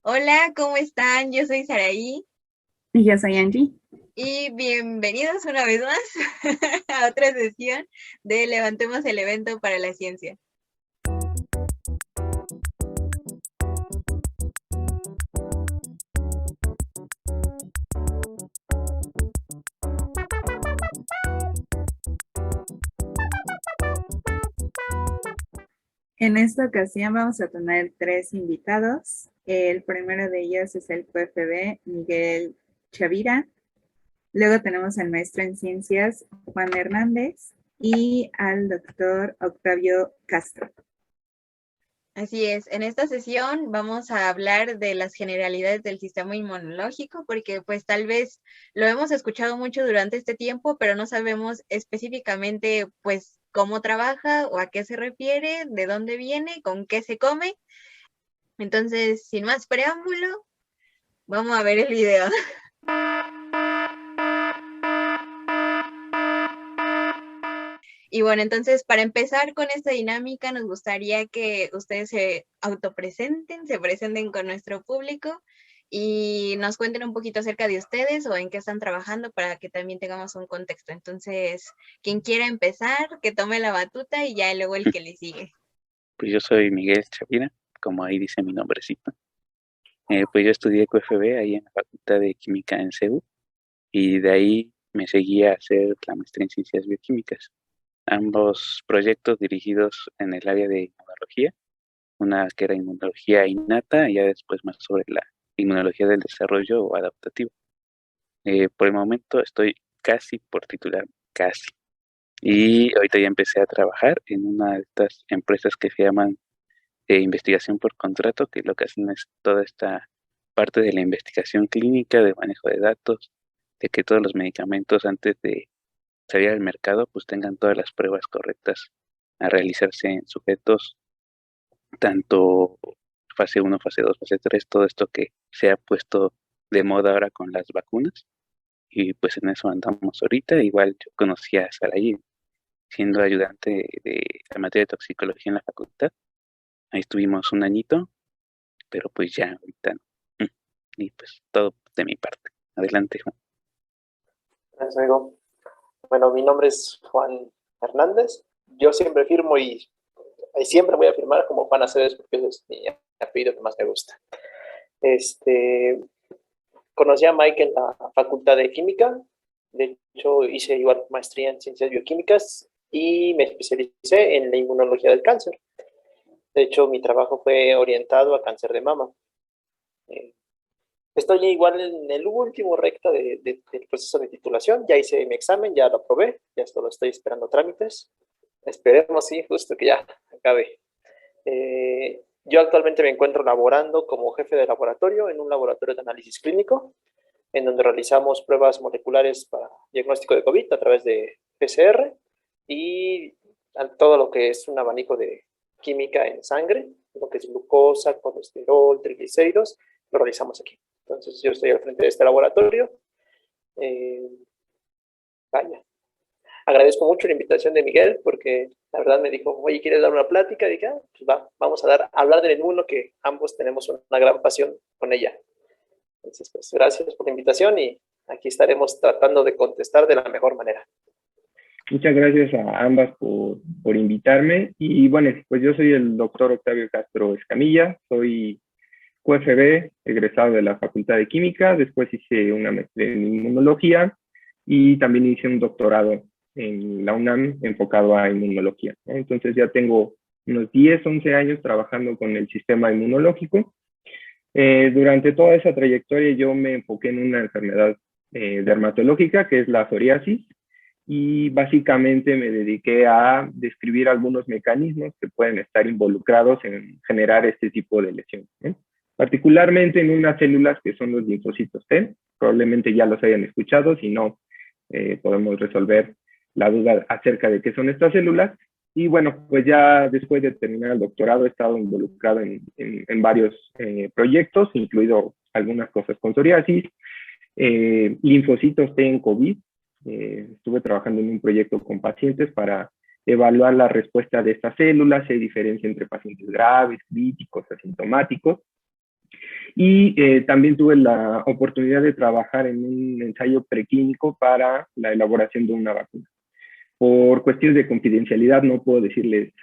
Hola, ¿cómo están? Yo soy Saraí Y yo soy Angie. y bienvenidos una vez más a otra sesión de Levantemos el evento para la ciencia. En esta ocasión vamos a tener tres invitados. El primero de ellos es el QFB Miguel Chavira. Luego tenemos al maestro en ciencias Juan Hernández y al doctor Octavio Castro. Así es, en esta sesión vamos a hablar de las generalidades del sistema inmunológico, porque pues tal vez lo hemos escuchado mucho durante este tiempo, pero no sabemos específicamente pues cómo trabaja o a qué se refiere, de dónde viene, con qué se come. Entonces, sin más preámbulo, vamos a ver el video. Y bueno, entonces para empezar con esta dinámica, nos gustaría que ustedes se autopresenten, se presenten con nuestro público y nos cuenten un poquito acerca de ustedes o en qué están trabajando para que también tengamos un contexto. Entonces, quien quiera empezar, que tome la batuta y ya luego el que le sigue. Pues yo soy Miguel Chavira, como ahí dice mi nombrecito. Pues yo estudié QFB ahí en la Facultad de Química en CEU y de ahí me seguí a hacer la maestría en Ciencias Bioquímicas. Ambos proyectos dirigidos en el área de inmunología, una que era inmunología innata y ya después más sobre la inmunología del desarrollo o adaptativo. Por el momento estoy casi por titular, casi. Y ahorita ya empecé a trabajar en una de estas empresas que se llaman investigación por contrato, que lo que hacen es toda esta parte de la investigación clínica, de manejo de datos, de que todos los medicamentos antes de salir al mercado pues tengan todas las pruebas correctas a realizarse en sujetos, tanto fase uno fase 2 fase 3 todo esto que se ha puesto de moda ahora con las vacunas. Y pues en eso andamos ahorita. Igual yo conocí a Saraí siendo ayudante de la materia de toxicología en la facultad. Ahí estuvimos un añito, pero pues ya ahorita no. Y pues todo de mi parte. Adelante, Juan. Gracias, amigo. Bueno, mi nombre es Juan Hernández. Yo siempre firmo y siempre voy a firmar como Juan Aceves porque ese es mi apellido que más me gusta. Conocí a Mike en la Facultad de Química. De hecho, hice igual maestría en Ciencias Bioquímicas y me especialicé en la inmunología del cáncer. De hecho, mi trabajo fue orientado a cáncer de mama. Eh, Estoy igual en el último recta del proceso de titulación. Ya hice mi examen, ya lo aprobé, ya solo estoy esperando trámites. Esperemos, sí, justo que ya acabe. Yo actualmente me encuentro laborando como jefe de laboratorio en un laboratorio de análisis clínico, en donde realizamos pruebas moleculares para diagnóstico de COVID a través de PCR y todo lo que es un abanico de química en sangre, lo que es glucosa, colesterol, triglicéridos, lo realizamos aquí. Entonces yo estoy al frente de este laboratorio. Eh, Vaya, agradezco mucho la invitación de Miguel porque la verdad me dijo, oye, ¿quieres dar una plática? Y dije, pues va, vamos a hablar del inmuno que ambos tenemos una gran pasión con ella. Entonces, pues gracias por la invitación y aquí estaremos tratando de contestar de la mejor manera. Muchas gracias a ambas por invitarme. Y bueno, pues yo soy el doctor Octavio Castro Escamilla, soy QFB, egresado de la Facultad de Química, después hice una maestría en inmunología y también hice un doctorado en la UNAM enfocado a inmunología, ¿no? Entonces ya tengo unos 10, 11 años trabajando con el sistema inmunológico. Durante toda esa trayectoria yo me enfoqué en una enfermedad dermatológica que es la psoriasis y básicamente me dediqué a describir algunos mecanismos que pueden estar involucrados en generar este tipo de lesiones, ¿no? Particularmente en unas células que son los linfocitos T, probablemente ya los hayan escuchado, si no, podemos resolver la duda acerca de qué son estas células. Y bueno, pues ya después de terminar el doctorado he estado involucrado en varios proyectos, incluido algunas cosas con psoriasis, linfocitos T en COVID. Estuve trabajando en un proyecto con pacientes para evaluar la respuesta de estas células, si hay diferencia entre pacientes graves, críticos, asintomáticos. Y también tuve la oportunidad de trabajar en un ensayo preclínico para la elaboración de una vacuna. Por cuestiones de confidencialidad no puedo decirles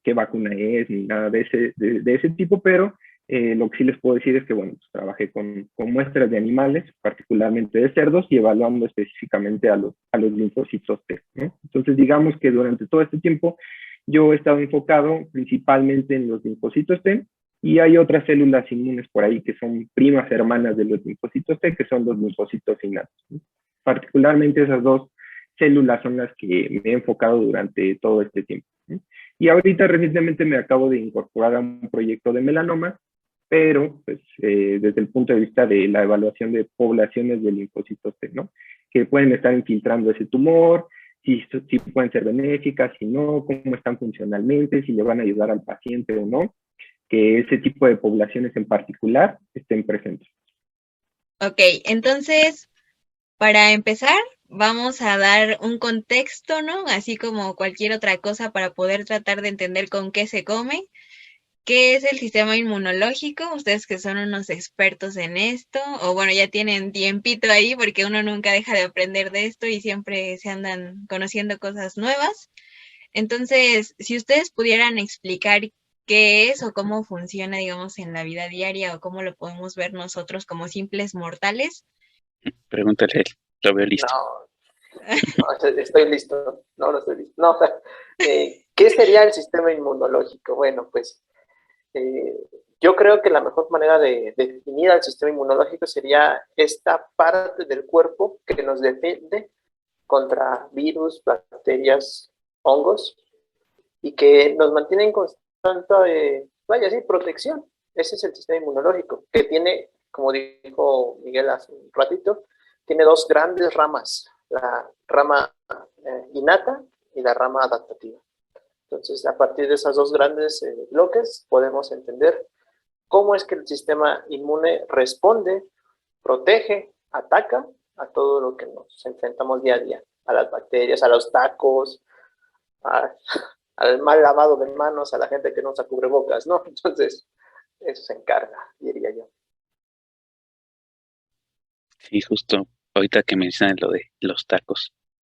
qué vacuna es ni nada de ese tipo, pero lo que sí les puedo decir es que, bueno, pues, trabajé con muestras de animales, particularmente de cerdos, y evaluando específicamente a los linfocitos T, ¿no? Entonces, digamos que durante todo este tiempo yo he estado enfocado principalmente en los linfocitos T, y hay otras células inmunes por ahí que son primas hermanas de los linfocitos T, que son los linfocitos innatos, ¿no? Particularmente esas dos células son las que me he enfocado durante todo este tiempo, ¿no? Y ahorita recientemente me acabo de incorporar a un proyecto de melanoma, pero pues, desde el punto de vista de la evaluación de poblaciones de linfocitos T, ¿no? Que pueden estar infiltrando ese tumor, si pueden ser benéficas, si no, cómo están funcionalmente, si le van a ayudar al paciente o no, que ese tipo de poblaciones en particular estén presentes. Ok, entonces, para empezar, vamos a dar un contexto, ¿no? Así como cualquier otra cosa para poder tratar de entender con qué se come. ¿Qué es el sistema inmunológico? Ustedes que son unos expertos en esto, o bueno, ya tienen tiempito ahí porque uno nunca deja de aprender de esto y siempre se andan conociendo cosas nuevas. Entonces, si ustedes pudieran explicar qué es o cómo funciona, digamos, en la vida diaria o cómo lo podemos ver nosotros como simples mortales. Pregúntale a él, lo veo listo. No, estoy listo. No estoy listo. No, ¿qué sería el sistema inmunológico? Bueno, pues yo creo que la mejor manera de definir al sistema inmunológico sería esta parte del cuerpo que nos defiende contra virus, bacterias, hongos y que nos mantiene en constante, vaya, sí, protección. Ese es el sistema inmunológico, que tiene, como dijo Miguel hace un ratito, tiene dos grandes ramas, la rama innata y la rama adaptativa. Entonces, a partir de esos dos grandes bloques, podemos entender cómo es que el sistema inmune responde, protege, ataca a todo lo que nos enfrentamos día a día, a las bacterias, a los tacos, al mal lavado de manos, a la gente que no usa cubrebocas, ¿no? Entonces, eso se encarga, diría yo. Sí, justo ahorita que mencionas lo de los tacos,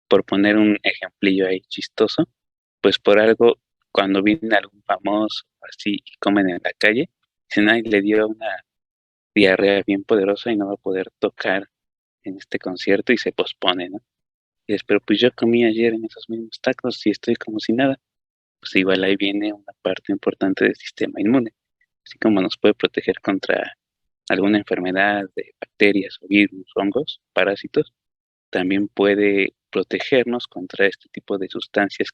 por poner un ejemplillo ahí chistoso, pues por algo, cuando viene algún famoso así y comen en la calle, dicen, ay, le dio una diarrea bien poderosa y no va a poder tocar en este concierto y se pospone, ¿no? Y es, pero pues yo comí ayer en esos mismos tacos y estoy como si nada. Pues igual ahí viene una parte importante del sistema inmune, así como nos puede proteger contra alguna enfermedad de bacterias o virus, hongos, parásitos, también puede protegernos contra este tipo de sustancias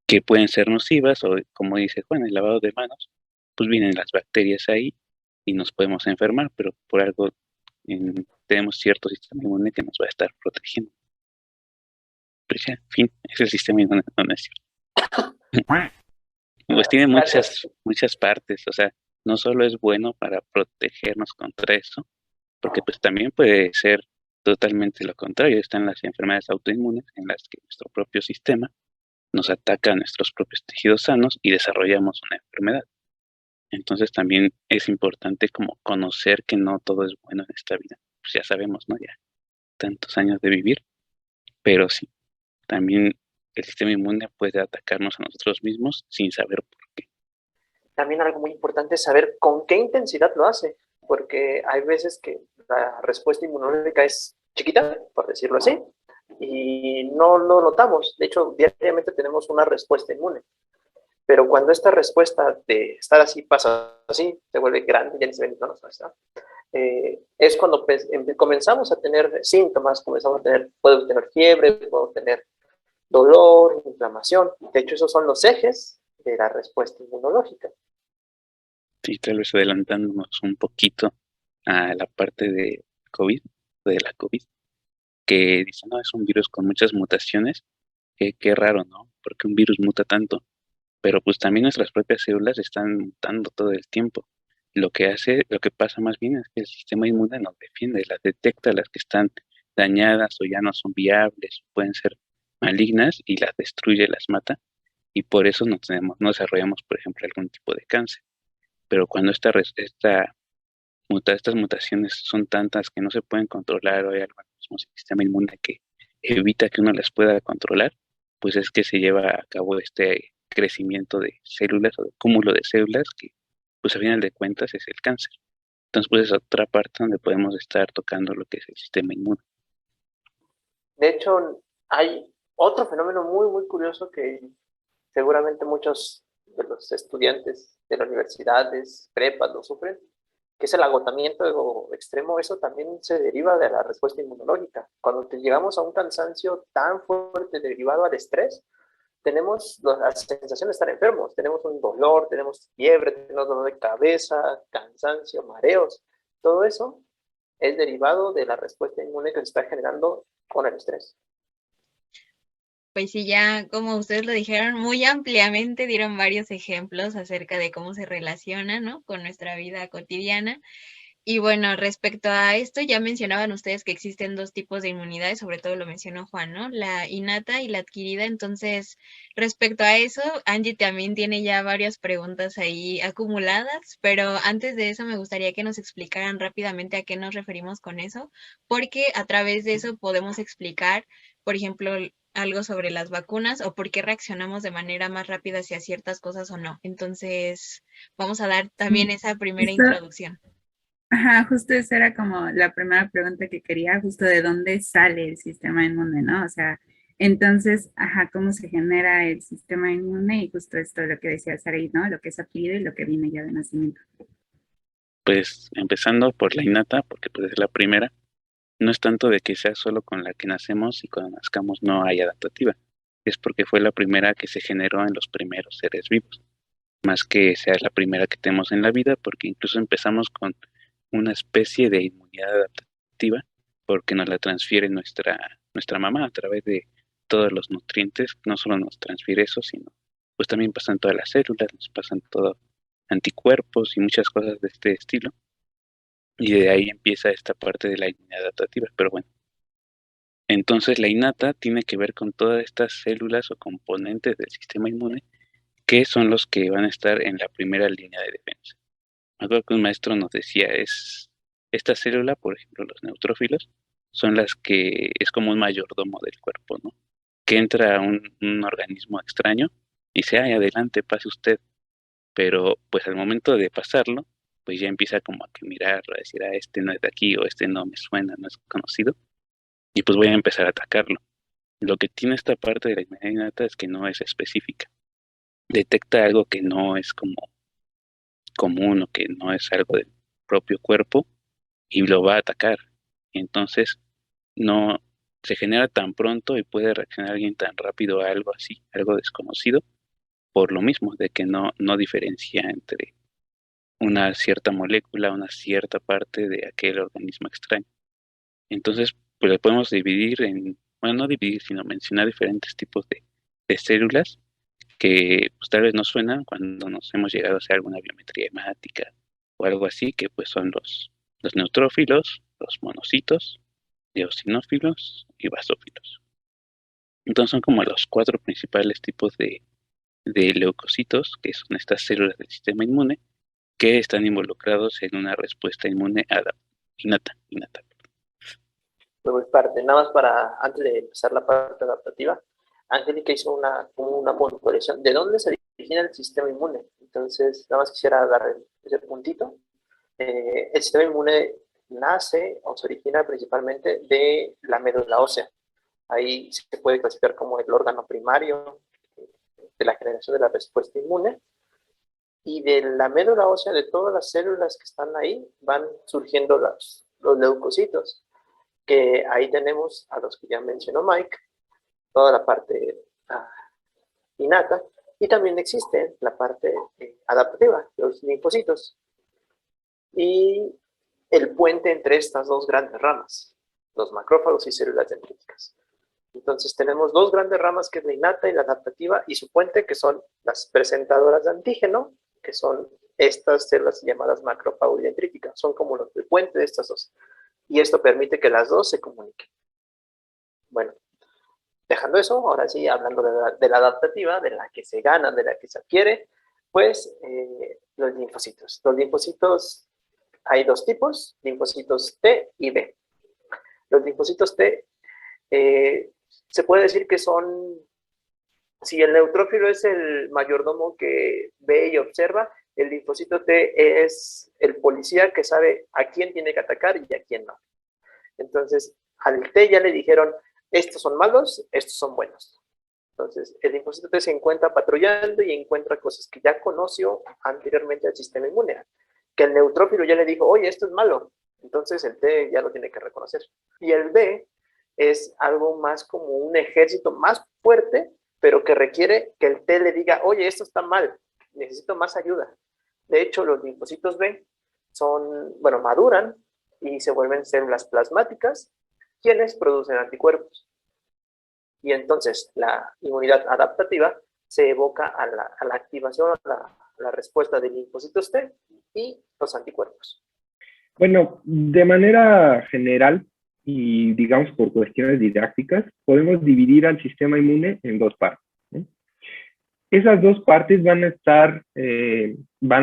que pueden ser nocivas o, como dice Juan, el lavado de manos, pues vienen las bacterias ahí y nos podemos enfermar, pero por algo tenemos cierto sistema inmune que nos va a estar protegiendo. Pues ya, en fin, es el sistema inmune, no es cierto. Pues tiene muchas partes, o sea, no solo es bueno para protegernos contra eso, porque pues también puede ser totalmente lo contrario. Están las enfermedades autoinmunes en las que nuestro propio sistema nos ataca a nuestros propios tejidos sanos y desarrollamos una enfermedad. Entonces también es importante como conocer que no todo es bueno en esta vida. Pues ya sabemos, ¿no? Ya tantos años de vivir, pero sí, también el sistema inmune puede atacarnos a nosotros mismos sin saber por qué. También algo muy importante es saber con qué intensidad lo hace, porque hay veces que la respuesta inmunológica es chiquita, por decirlo así, y no lo notamos. De hecho, diariamente tenemos una respuesta inmune. Pero cuando esta respuesta de estar así pasa así, se vuelve grande, ya ni se ven no, es cuando comenzamos a tener síntomas, puedo tener fiebre, puedo tener dolor, inflamación. De hecho, esos son los ejes de la respuesta inmunológica. Sí, tal vez adelantándonos un poquito a la parte de COVID, de la COVID, que dicen, no, es un virus con muchas mutaciones, qué raro, ¿no? Porque un virus muta tanto, pero pues también nuestras propias células están mutando todo el tiempo. Lo que pasa más bien es que el sistema inmune nos defiende, las detecta, las que están dañadas o ya no son viables, pueden ser malignas y las destruye, las mata, y por eso no desarrollamos, por ejemplo, algún tipo de cáncer. pero cuando estas mutaciones son tantas que no se pueden controlar o hay algo en el mismo sistema inmune que evita que uno las pueda controlar, pues es que se lleva a cabo este crecimiento de células o de cúmulo de células que, pues a final de cuentas, es el cáncer. Entonces, pues es otra parte donde podemos estar tocando lo que es el sistema inmune. De hecho, hay otro fenómeno muy, muy curioso que seguramente muchos de los estudiantes de las universidades, prepas, lo sufren, que es el agotamiento extremo. Eso también se deriva de la respuesta inmunológica. Cuando llegamos a un cansancio tan fuerte derivado al estrés, tenemos la sensación de estar enfermos, tenemos un dolor, tenemos fiebre, tenemos dolor de cabeza, cansancio, mareos. Todo eso es derivado de la respuesta inmune que se está generando con el estrés. Pues sí, ya como ustedes lo dijeron muy ampliamente, dieron varios ejemplos acerca de cómo se relaciona, ¿no?, con nuestra vida cotidiana. Y bueno, respecto a esto, ya mencionaban ustedes que existen dos tipos de inmunidad, sobre todo lo mencionó Juan, ¿no? La innata y la adquirida. Entonces, respecto a eso, Angie también tiene ya varias preguntas ahí acumuladas, pero antes de eso me gustaría que nos explicaran rápidamente a qué nos referimos con eso, porque a través de eso podemos explicar, por ejemplo, algo sobre las vacunas o por qué reaccionamos de manera más rápida hacia ciertas cosas o no. Entonces, vamos a dar también esa primera Justo, introducción. ajá, justo esa era como la primera pregunta que quería, justo de dónde sale el sistema inmune, ¿no? O sea, entonces, ajá, cómo se genera el sistema inmune y justo esto lo que decía Saraí, ¿no? Lo que es adquirido y lo que viene ya de nacimiento. Pues empezando por la innata, porque pues es la primera, no es tanto de que sea solo con la que nacemos y cuando nazcamos no hay adaptativa, es porque fue la primera que se generó en los primeros seres vivos, más que sea la primera que tenemos en la vida, porque incluso empezamos con una especie de inmunidad adaptativa, porque nos la transfiere nuestra mamá a través de todos los nutrientes, no solo nos transfiere eso, sino pues también pasan todas las células, nos pasan todo anticuerpos y muchas cosas de este estilo. Y de ahí empieza esta parte de la inmunidad adaptativa, pero bueno. Entonces la innata tiene que ver con todas estas células o componentes del sistema inmune que son los que van a estar en la primera línea de defensa. Me acuerdo que un maestro nos decía, esta célula, por ejemplo, los neutrófilos, son las que es como un mayordomo del cuerpo, ¿no? Que entra a un organismo extraño y dice, ay, adelante, pase usted. Pero pues al momento de pasarlo, pues ya empieza como a que mirar, a decir, ah, este no es de aquí o este no me suena, no es conocido, y pues voy a empezar a atacarlo. Lo que tiene esta parte de la inmunidad innata es que no es específica. Detecta algo que no es como común o que no es algo del propio cuerpo y lo va a atacar. Y entonces no se genera tan pronto y puede reaccionar alguien tan rápido a algo así, algo desconocido, por lo mismo de que no diferencia entre una cierta molécula, una cierta parte de aquel organismo extraño. Entonces, pues lo podemos dividir bueno, no dividir, sino mencionar diferentes tipos de células que pues tal vez nos suenan cuando nos hemos llegado a hacer alguna biometría hemática o algo así, que pues son los neutrófilos, los monocitos, eosinófilos y basófilos. Entonces son como los cuatro principales tipos de leucocitos, que son estas células del sistema inmune, que están involucrados en una respuesta inmune innata. Luego parte, nada más para, antes de empezar la parte adaptativa, Angélica hizo una puntualización de dónde se origina el sistema inmune. Entonces, nada más quisiera dar ese puntito. El sistema inmune nace o se origina principalmente de la médula ósea. Ahí se puede clasificar como el órgano primario de la generación de la respuesta inmune. Y de la médula ósea, de todas las células que están ahí, van surgiendo los leucocitos, que ahí tenemos a los que ya mencionó Mike, toda la parte innata, y también existe la parte adaptativa, los linfocitos. Y el puente entre estas dos grandes ramas, los macrófagos y células dendríticas. Entonces tenemos dos grandes ramas, que es la innata y la adaptativa, y su puente, que son las presentadoras de antígeno, que son estas células llamadas macrófago y dendrítica. Son como el puente de estas dos. Y esto permite que las dos se comuniquen. Bueno, dejando eso, ahora sí, hablando de la adaptativa, de la que se gana, de la que se adquiere, pues los linfocitos. Los linfocitos, hay dos tipos, linfocitos T y B. Los linfocitos T se puede decir que son, si el neutrófilo es el mayordomo que ve y observa, el linfocito T es el policía que sabe a quién tiene que atacar y a quién no. Entonces, al T ya le dijeron, estos son malos, estos son buenos. Entonces, el linfocito T se encuentra patrullando y encuentra cosas que ya conoció anteriormente al sistema inmune. Que el neutrófilo ya le dijo, oye, esto es malo. Entonces, el T ya lo tiene que reconocer. Y el B es algo más como un ejército más fuerte, pero que requiere que el T le diga, oye, esto está mal, necesito más ayuda. De hecho, los linfocitos B maduran y se vuelven células plasmáticas, quienes producen anticuerpos. Y entonces la inmunidad adaptativa se evoca a la activación, a la respuesta de linfocitos T y los anticuerpos. Bueno, de manera general y digamos por cuestiones didácticas, podemos dividir al sistema inmune en dos partes, ¿no? Esas dos partes van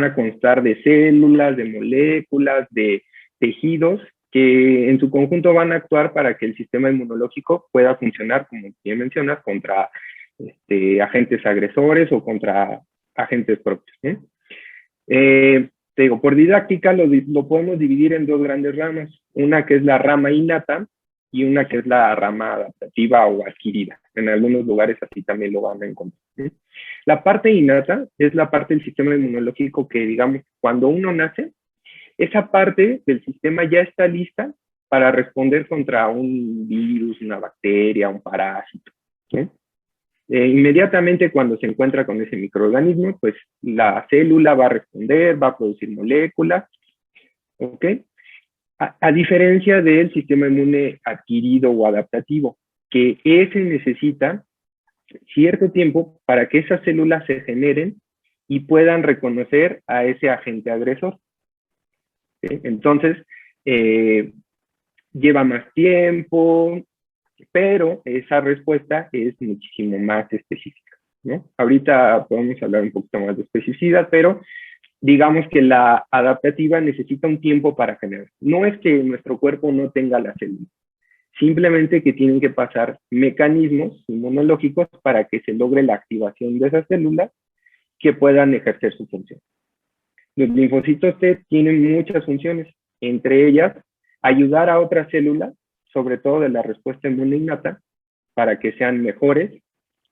a constar de células, de moléculas, de tejidos que en su conjunto van a actuar para que el sistema inmunológico pueda funcionar, como bien mencionas, contra agentes agresores o contra agentes propios, ¿no? Te digo, por didáctica lo podemos dividir en dos grandes ramas, una que es la rama innata y una que es la rama adaptativa o adquirida. En algunos lugares así también lo van a encontrar, ¿sí? La parte innata es la parte del sistema inmunológico que, digamos, cuando uno nace, esa parte del sistema ya está lista para responder contra un virus, una bacteria, un parásito, ¿sí? Inmediatamente cuando se encuentra con ese microorganismo, pues la célula va a responder, va a producir moléculas, ¿ok? A diferencia del sistema inmune adquirido o adaptativo, que ese necesita cierto tiempo para que esas células se generen y puedan reconocer a ese agente agresor, ¿sí? Entonces, lleva más tiempo, pero esa respuesta es muchísimo más específica, ¿no? Ahorita podemos hablar un poquito más de especificidad, pero digamos que la adaptativa necesita un tiempo para generar. No es que nuestro cuerpo no tenga la célula, simplemente que tienen que pasar mecanismos inmunológicos para que se logre la activación de esas células que puedan ejercer su función. Los linfocitos T tienen muchas funciones, entre ellas ayudar a otras células, sobre todo de la respuesta inmune innata, para que sean mejores,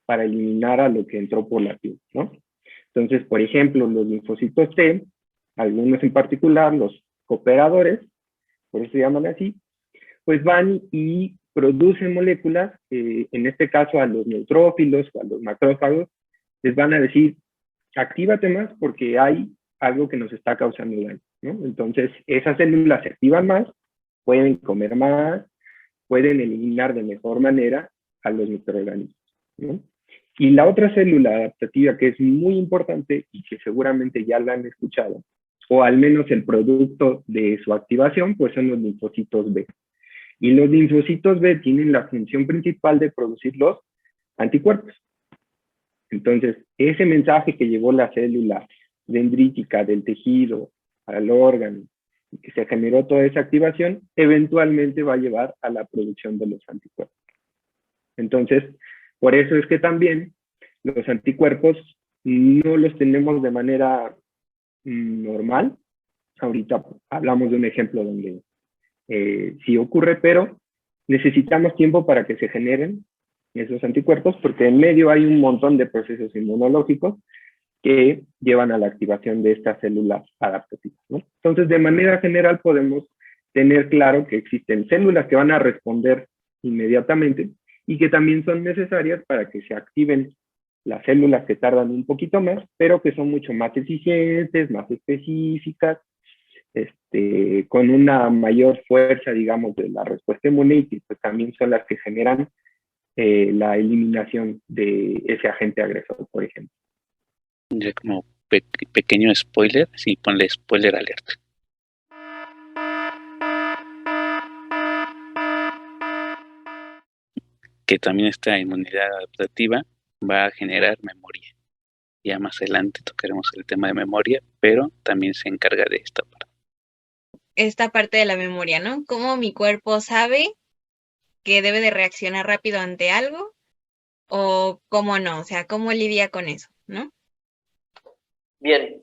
para eliminar a lo que entró por la piel, ¿no? Entonces, por ejemplo, los linfocitos T, algunos en particular, los cooperadores, por eso se llaman así, pues van y producen moléculas, en este caso a los neutrófilos o a los macrófagos, les van a decir, actívate más porque hay algo que nos está causando daño, ¿no? Entonces, esas células se activan más, pueden comer más, pueden eliminar de mejor manera a los microorganismos, ¿no? Y la otra célula adaptativa que es muy importante y que seguramente ya la han escuchado, o al menos el producto de su activación, pues son los linfocitos B. Y los linfocitos B tienen la función principal de producir los anticuerpos. Entonces, ese mensaje que llevó la célula dendrítica del tejido al órgano, y que se generó toda esa activación, eventualmente va a llevar a la producción de los anticuerpos. Entonces, por eso es que también los anticuerpos no los tenemos de manera normal. Ahorita hablamos de un ejemplo donde sí ocurre, pero necesitamos tiempo para que se generen esos anticuerpos porque en medio hay un montón de procesos inmunológicos que llevan a la activación de estas células adaptativas, ¿no? Entonces, de manera general podemos tener claro que existen células que van a responder inmediatamente y que también son necesarias para que se activen las células que tardan un poquito más, pero que son mucho más eficientes, más específicas, con una mayor fuerza, digamos, de la respuesta inmune y que pues, también son las que generan la eliminación de ese agente agresor, por ejemplo. Ya como pequeño spoiler, sí, ponle spoiler alert. Que también esta inmunidad adaptativa va a generar memoria. Ya más adelante tocaremos el tema de memoria, pero también se encarga de esta parte. Esta parte de la memoria, ¿no? Cómo mi cuerpo sabe que debe de reaccionar rápido ante algo o cómo no, o sea, cómo lidia con eso, ¿no? Bien,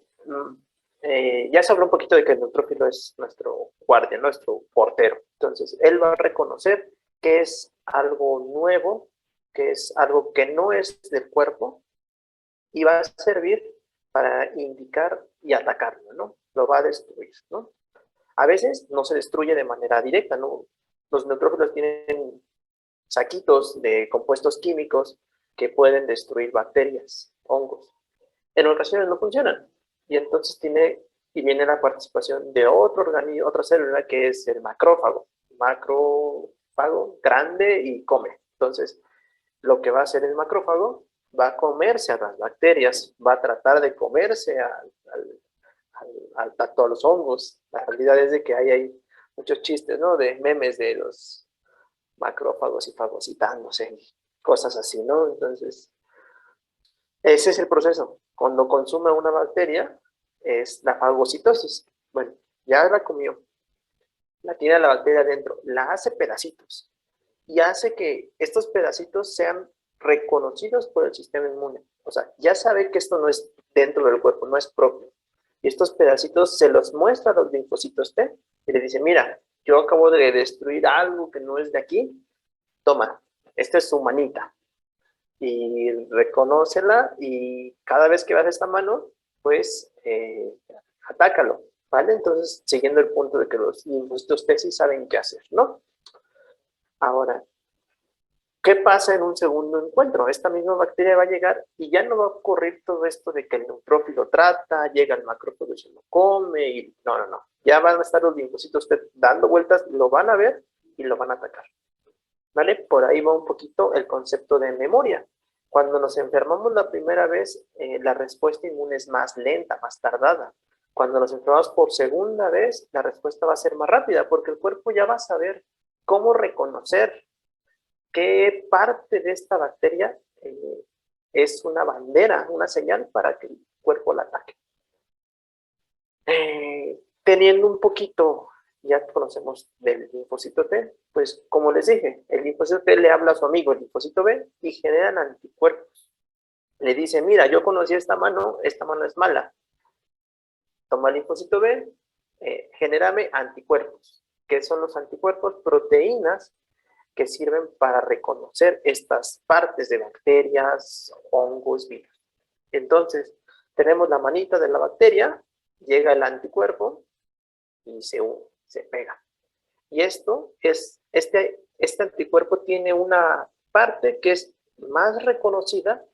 ya se habló un poquito de que el neutrófilo es nuestro guardia, nuestro portero. Entonces, él va a reconocer que es algo nuevo, que es algo que no es del cuerpo y va a servir para indicar y atacarlo, ¿no? Lo va a destruir, ¿no? A veces no se destruye de manera directa, ¿no? Los neutrófilos tienen saquitos de compuestos químicos que pueden destruir bacterias, hongos. En ocasiones no funcionan. Y entonces viene la participación de otro organismo, otra célula que es el macrófago. Macrófago grande y come. Entonces, lo que va a hacer el macrófago va a comerse a las bacterias, va a tratar de comerse a todos los hongos. La realidad es de que hay muchos chistes, ¿no? De memes de los macrófagos y fagocitándose, cosas así, ¿no? Entonces, ese es el proceso. Cuando consume una bacteria, es la fagocitosis. Bueno, ya la comió, la tiene la bacteria dentro, la hace pedacitos y hace que estos pedacitos sean reconocidos por el sistema inmune. O sea, ya sabe que esto no es dentro del cuerpo, no es propio. Y estos pedacitos se los muestra a los linfocitos T y le dice, mira, yo acabo de destruir algo que no es de aquí, toma, esta es su manita. Y reconócela y cada vez que veas esta mano, pues atácalo, ¿vale? Entonces, siguiendo el punto de que los linfocitos T sí saben qué hacer, ¿no? Ahora, ¿qué pasa en un segundo encuentro? Esta misma bacteria va a llegar y ya no va a ocurrir todo esto de que el neutrófilo trata, llega el macrófago y se lo come, y no. Ya van a estar los linfocitos T dando vueltas, lo van a ver y lo van a atacar, ¿vale? Por ahí va un poquito el concepto de memoria. Cuando nos enfermamos la primera vez, la respuesta inmune es más lenta, más tardada. Cuando nos enfermamos por segunda vez, la respuesta va a ser más rápida, porque el cuerpo ya va a saber cómo reconocer qué parte de esta bacteria es una bandera, una señal para que el cuerpo la ataque. Teniendo un poquito, ya conocemos del linfocito T, pues como les dije, el linfocito T le habla a su amigo, el linfocito B, y generan anticuerpos. Le dice, mira, yo conocí esta mano es mala. Toma el linfocito B, genérame anticuerpos. ¿Qué son los anticuerpos? Proteínas que sirven para reconocer estas partes de bacterias, hongos, virus. Entonces, tenemos la manita de la bacteria, llega el anticuerpo y se pega. Y este anticuerpo tiene una parte que es más reconocida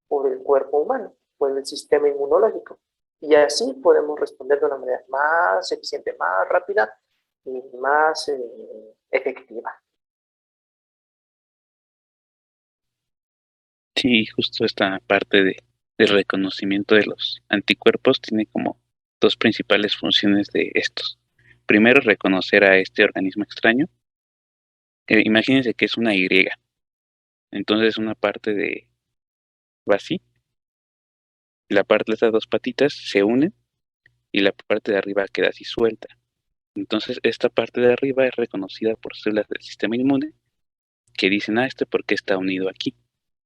por el cuerpo humano, por el sistema inmunológico. Y así podemos responder de una manera más eficiente, más rápida y más efectiva. Sí, justo esta parte del reconocimiento de los anticuerpos tiene como dos principales funciones de estos. Primero, reconocer a este organismo extraño. Imagínense que es una Y. Entonces una parte va así, la parte de estas dos patitas se unen y la parte de arriba queda así suelta. Entonces esta parte de arriba es reconocida por células del sistema inmune que dicen, ¿por qué está unido aquí?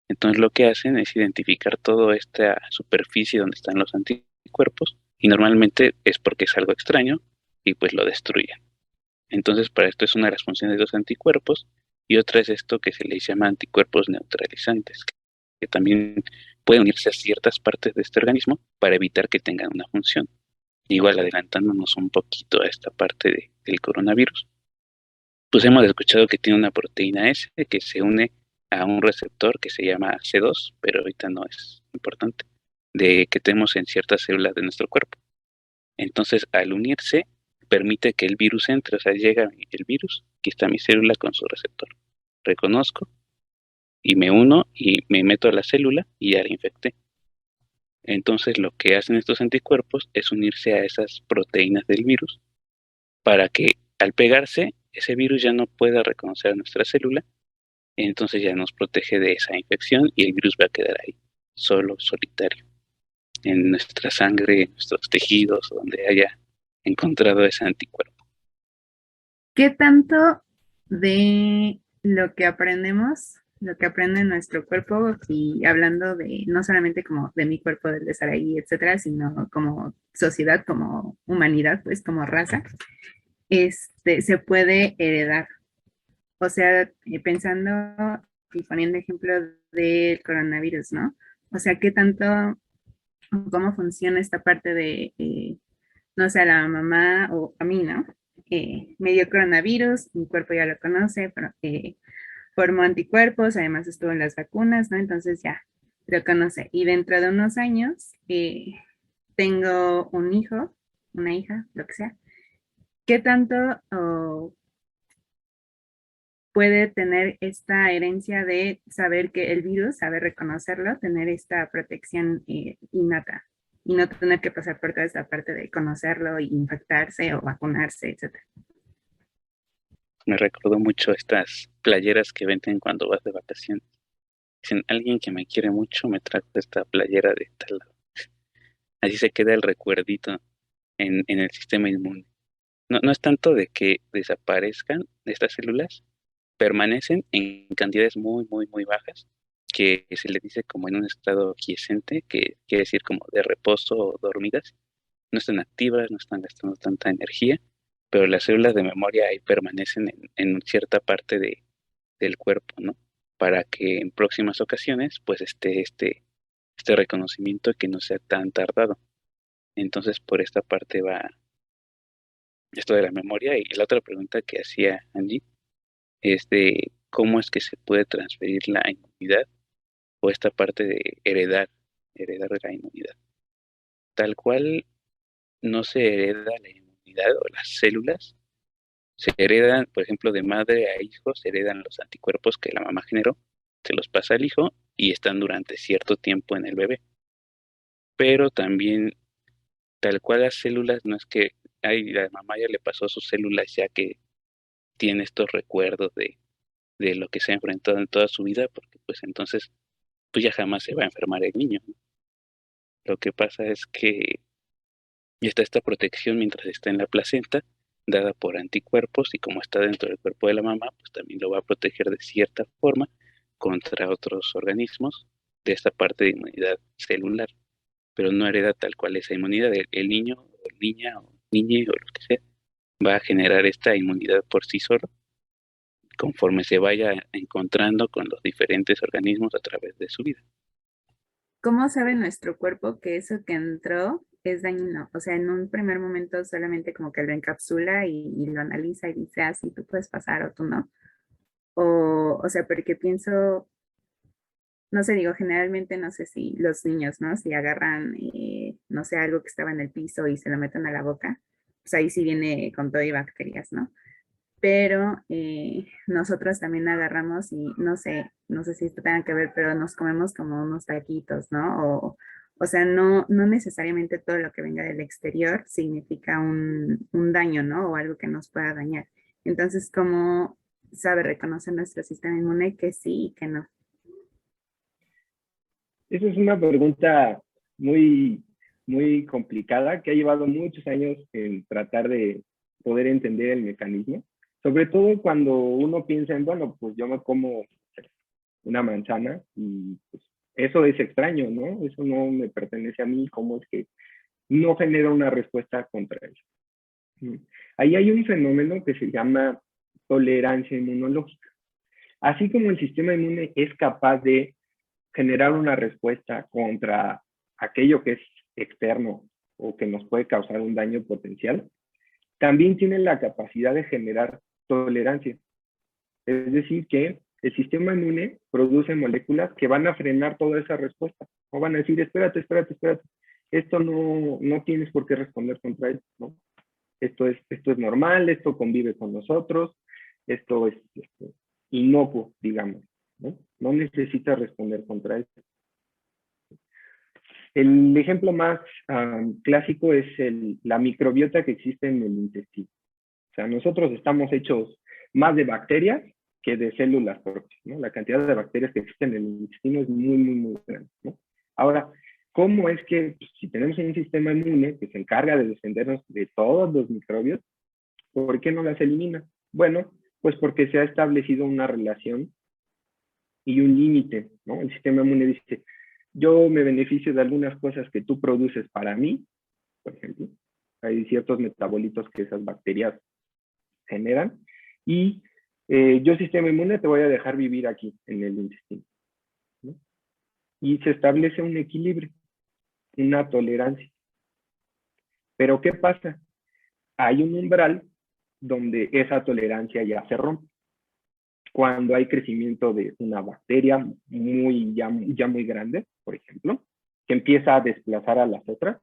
Entonces lo que hacen es identificar toda esta superficie donde están los anticuerpos y normalmente es porque es algo extraño y pues lo destruyen. Entonces para esto es una de las funciones de los anticuerpos y otra es esto que se les llama anticuerpos neutralizantes, que también pueden unirse a ciertas partes de este organismo para evitar que tengan una función. Igual adelantándonos un poquito a esta parte del coronavirus, pues hemos escuchado que tiene una proteína S que se une a un receptor que se llama C2, pero ahorita no es importante, que tenemos en ciertas células de nuestro cuerpo. Entonces, al unirse, permite que el virus entre, o sea, llega el virus, aquí está mi célula con su receptor. Reconozco y me uno y me meto a la célula y ya la infecté. Entonces, lo que hacen estos anticuerpos es unirse a esas proteínas del virus para que al pegarse, ese virus ya no pueda reconocer a nuestra célula, entonces ya nos protege de esa infección y el virus va a quedar ahí, solitario. en nuestra sangre, en nuestros tejidos, donde haya encontrado ese anticuerpo. ¿Qué tanto de lo que aprendemos, lo que aprende nuestro cuerpo, y hablando de no solamente como de mi cuerpo, del de Saraí, etcétera, sino como sociedad, como humanidad, pues como raza, se puede heredar? O sea, pensando y poniendo ejemplo del coronavirus, ¿no? O sea, ¿qué tanto, cómo funciona esta parte de, no sé, a la mamá o a mí, ¿no? Me dio coronavirus, mi cuerpo ya lo conoce, pero, formó anticuerpos, además estuvo en las vacunas, ¿no? Entonces ya lo conoce. Y dentro de unos años tengo un hijo, una hija, lo que sea. ¿Qué tanto puede tener esta herencia de saber que el virus, saber reconocerlo, tener esta protección innata y no tener que pasar por toda esta parte de conocerlo y infectarse o vacunarse, etcétera? Me recordó mucho estas playeras que venden cuando vas de vacaciones. Dicen, alguien que me quiere mucho me trajo esta playera de tal lado. Así se queda el recuerdito en el sistema inmune. No es tanto de que desaparezcan estas células, permanecen en cantidades muy, muy, muy bajas, que se le dice como en un estado quiescente, que quiere decir como de reposo o dormidas. No están activas, no están gastando tanta energía, pero las células de memoria ahí permanecen en cierta parte del cuerpo, ¿no? Para que en próximas ocasiones pues esté este reconocimiento que no sea tan tardado. Entonces por esta parte va esto de la memoria. Y la otra pregunta que hacía Angie es de cómo es que se puede transferir la inmunidad o esta parte de heredar la inmunidad. Tal cual no se hereda la inmunidad o las células, se heredan, por ejemplo, de madre a hijo, se heredan los anticuerpos que la mamá generó, se los pasa al hijo y están durante cierto tiempo en el bebé. Pero también, tal cual las células, no es que la mamá ya le pasó sus células ya que tiene estos recuerdos de lo que se ha enfrentado en toda su vida, porque pues entonces pues ya jamás se va a enfermar el niño, ¿no? Lo que pasa es que está esta protección mientras está en la placenta, dada por anticuerpos, y como está dentro del cuerpo de la mamá, pues también lo va a proteger de cierta forma contra otros organismos de esta parte de inmunidad celular, pero no hereda tal cual esa inmunidad. El niño o niña o niñe o lo que sea va a generar esta inmunidad por sí solo conforme se vaya encontrando con los diferentes organismos a través de su vida. ¿Cómo sabe nuestro cuerpo que eso que entró es dañino? O sea, en un primer momento solamente como que lo encapsula y lo analiza y dice, ah, sí, tú puedes pasar o tú no. O sea, porque pienso, no sé, digo, generalmente no sé si los niños, ¿no? Si agarran, no sé, algo que estaba en el piso y se lo meten a la boca, pues ahí sí viene con todo y bacterias, ¿no? Pero nosotros también agarramos y no sé si esto tenga que ver, pero nos comemos como unos taquitos, ¿no? O sea, no necesariamente todo lo que venga del exterior significa un daño, ¿no? O algo que nos pueda dañar. Entonces, ¿cómo sabe reconocer nuestro sistema inmune que sí y que no? Esa es una pregunta muy, muy complicada que ha llevado muchos años en tratar de poder entender el mecanismo. Sobre todo cuando uno piensa en, bueno, pues yo me como una manzana y pues eso es extraño, ¿no? Eso no me pertenece a mí, ¿cómo es que no genera una respuesta contra eso? Ahí hay un fenómeno que se llama tolerancia inmunológica. Así como el sistema inmune es capaz de generar una respuesta contra aquello que es externo o que nos puede causar un daño potencial, también tiene la capacidad de generar tolerancia. Es decir, que el sistema inmune produce moléculas que van a frenar toda esa respuesta. O van a decir, espérate, esto no tienes por qué responder contra él, ¿no? Esto es normal, esto convive con nosotros, esto es inocuo, digamos, ¿no? No necesitas responder contra esto. El ejemplo más clásico es la microbiota que existe en el intestino. O sea, nosotros estamos hechos más de bacterias que de células propias, ¿no? La cantidad de bacterias que existen en el intestino es muy, muy, muy grande, ¿no? Ahora, ¿Cómo es que pues, si tenemos un sistema inmune que se encarga de defendernos de todos los microbios, ¿por qué no las elimina? Bueno, pues porque se ha establecido una relación y un límite, ¿no? El sistema inmune dice, yo me beneficio de algunas cosas que tú produces para mí, por ejemplo, hay ciertos metabolitos que esas bacterias generan, y yo, sistema inmune, te voy a dejar vivir aquí, en el intestino, ¿no? Y se establece un equilibrio, una tolerancia. Pero ¿qué pasa? Hay un umbral donde esa tolerancia ya se rompe. Cuando hay crecimiento de una bacteria ya muy grande, por ejemplo, que empieza a desplazar a las otras,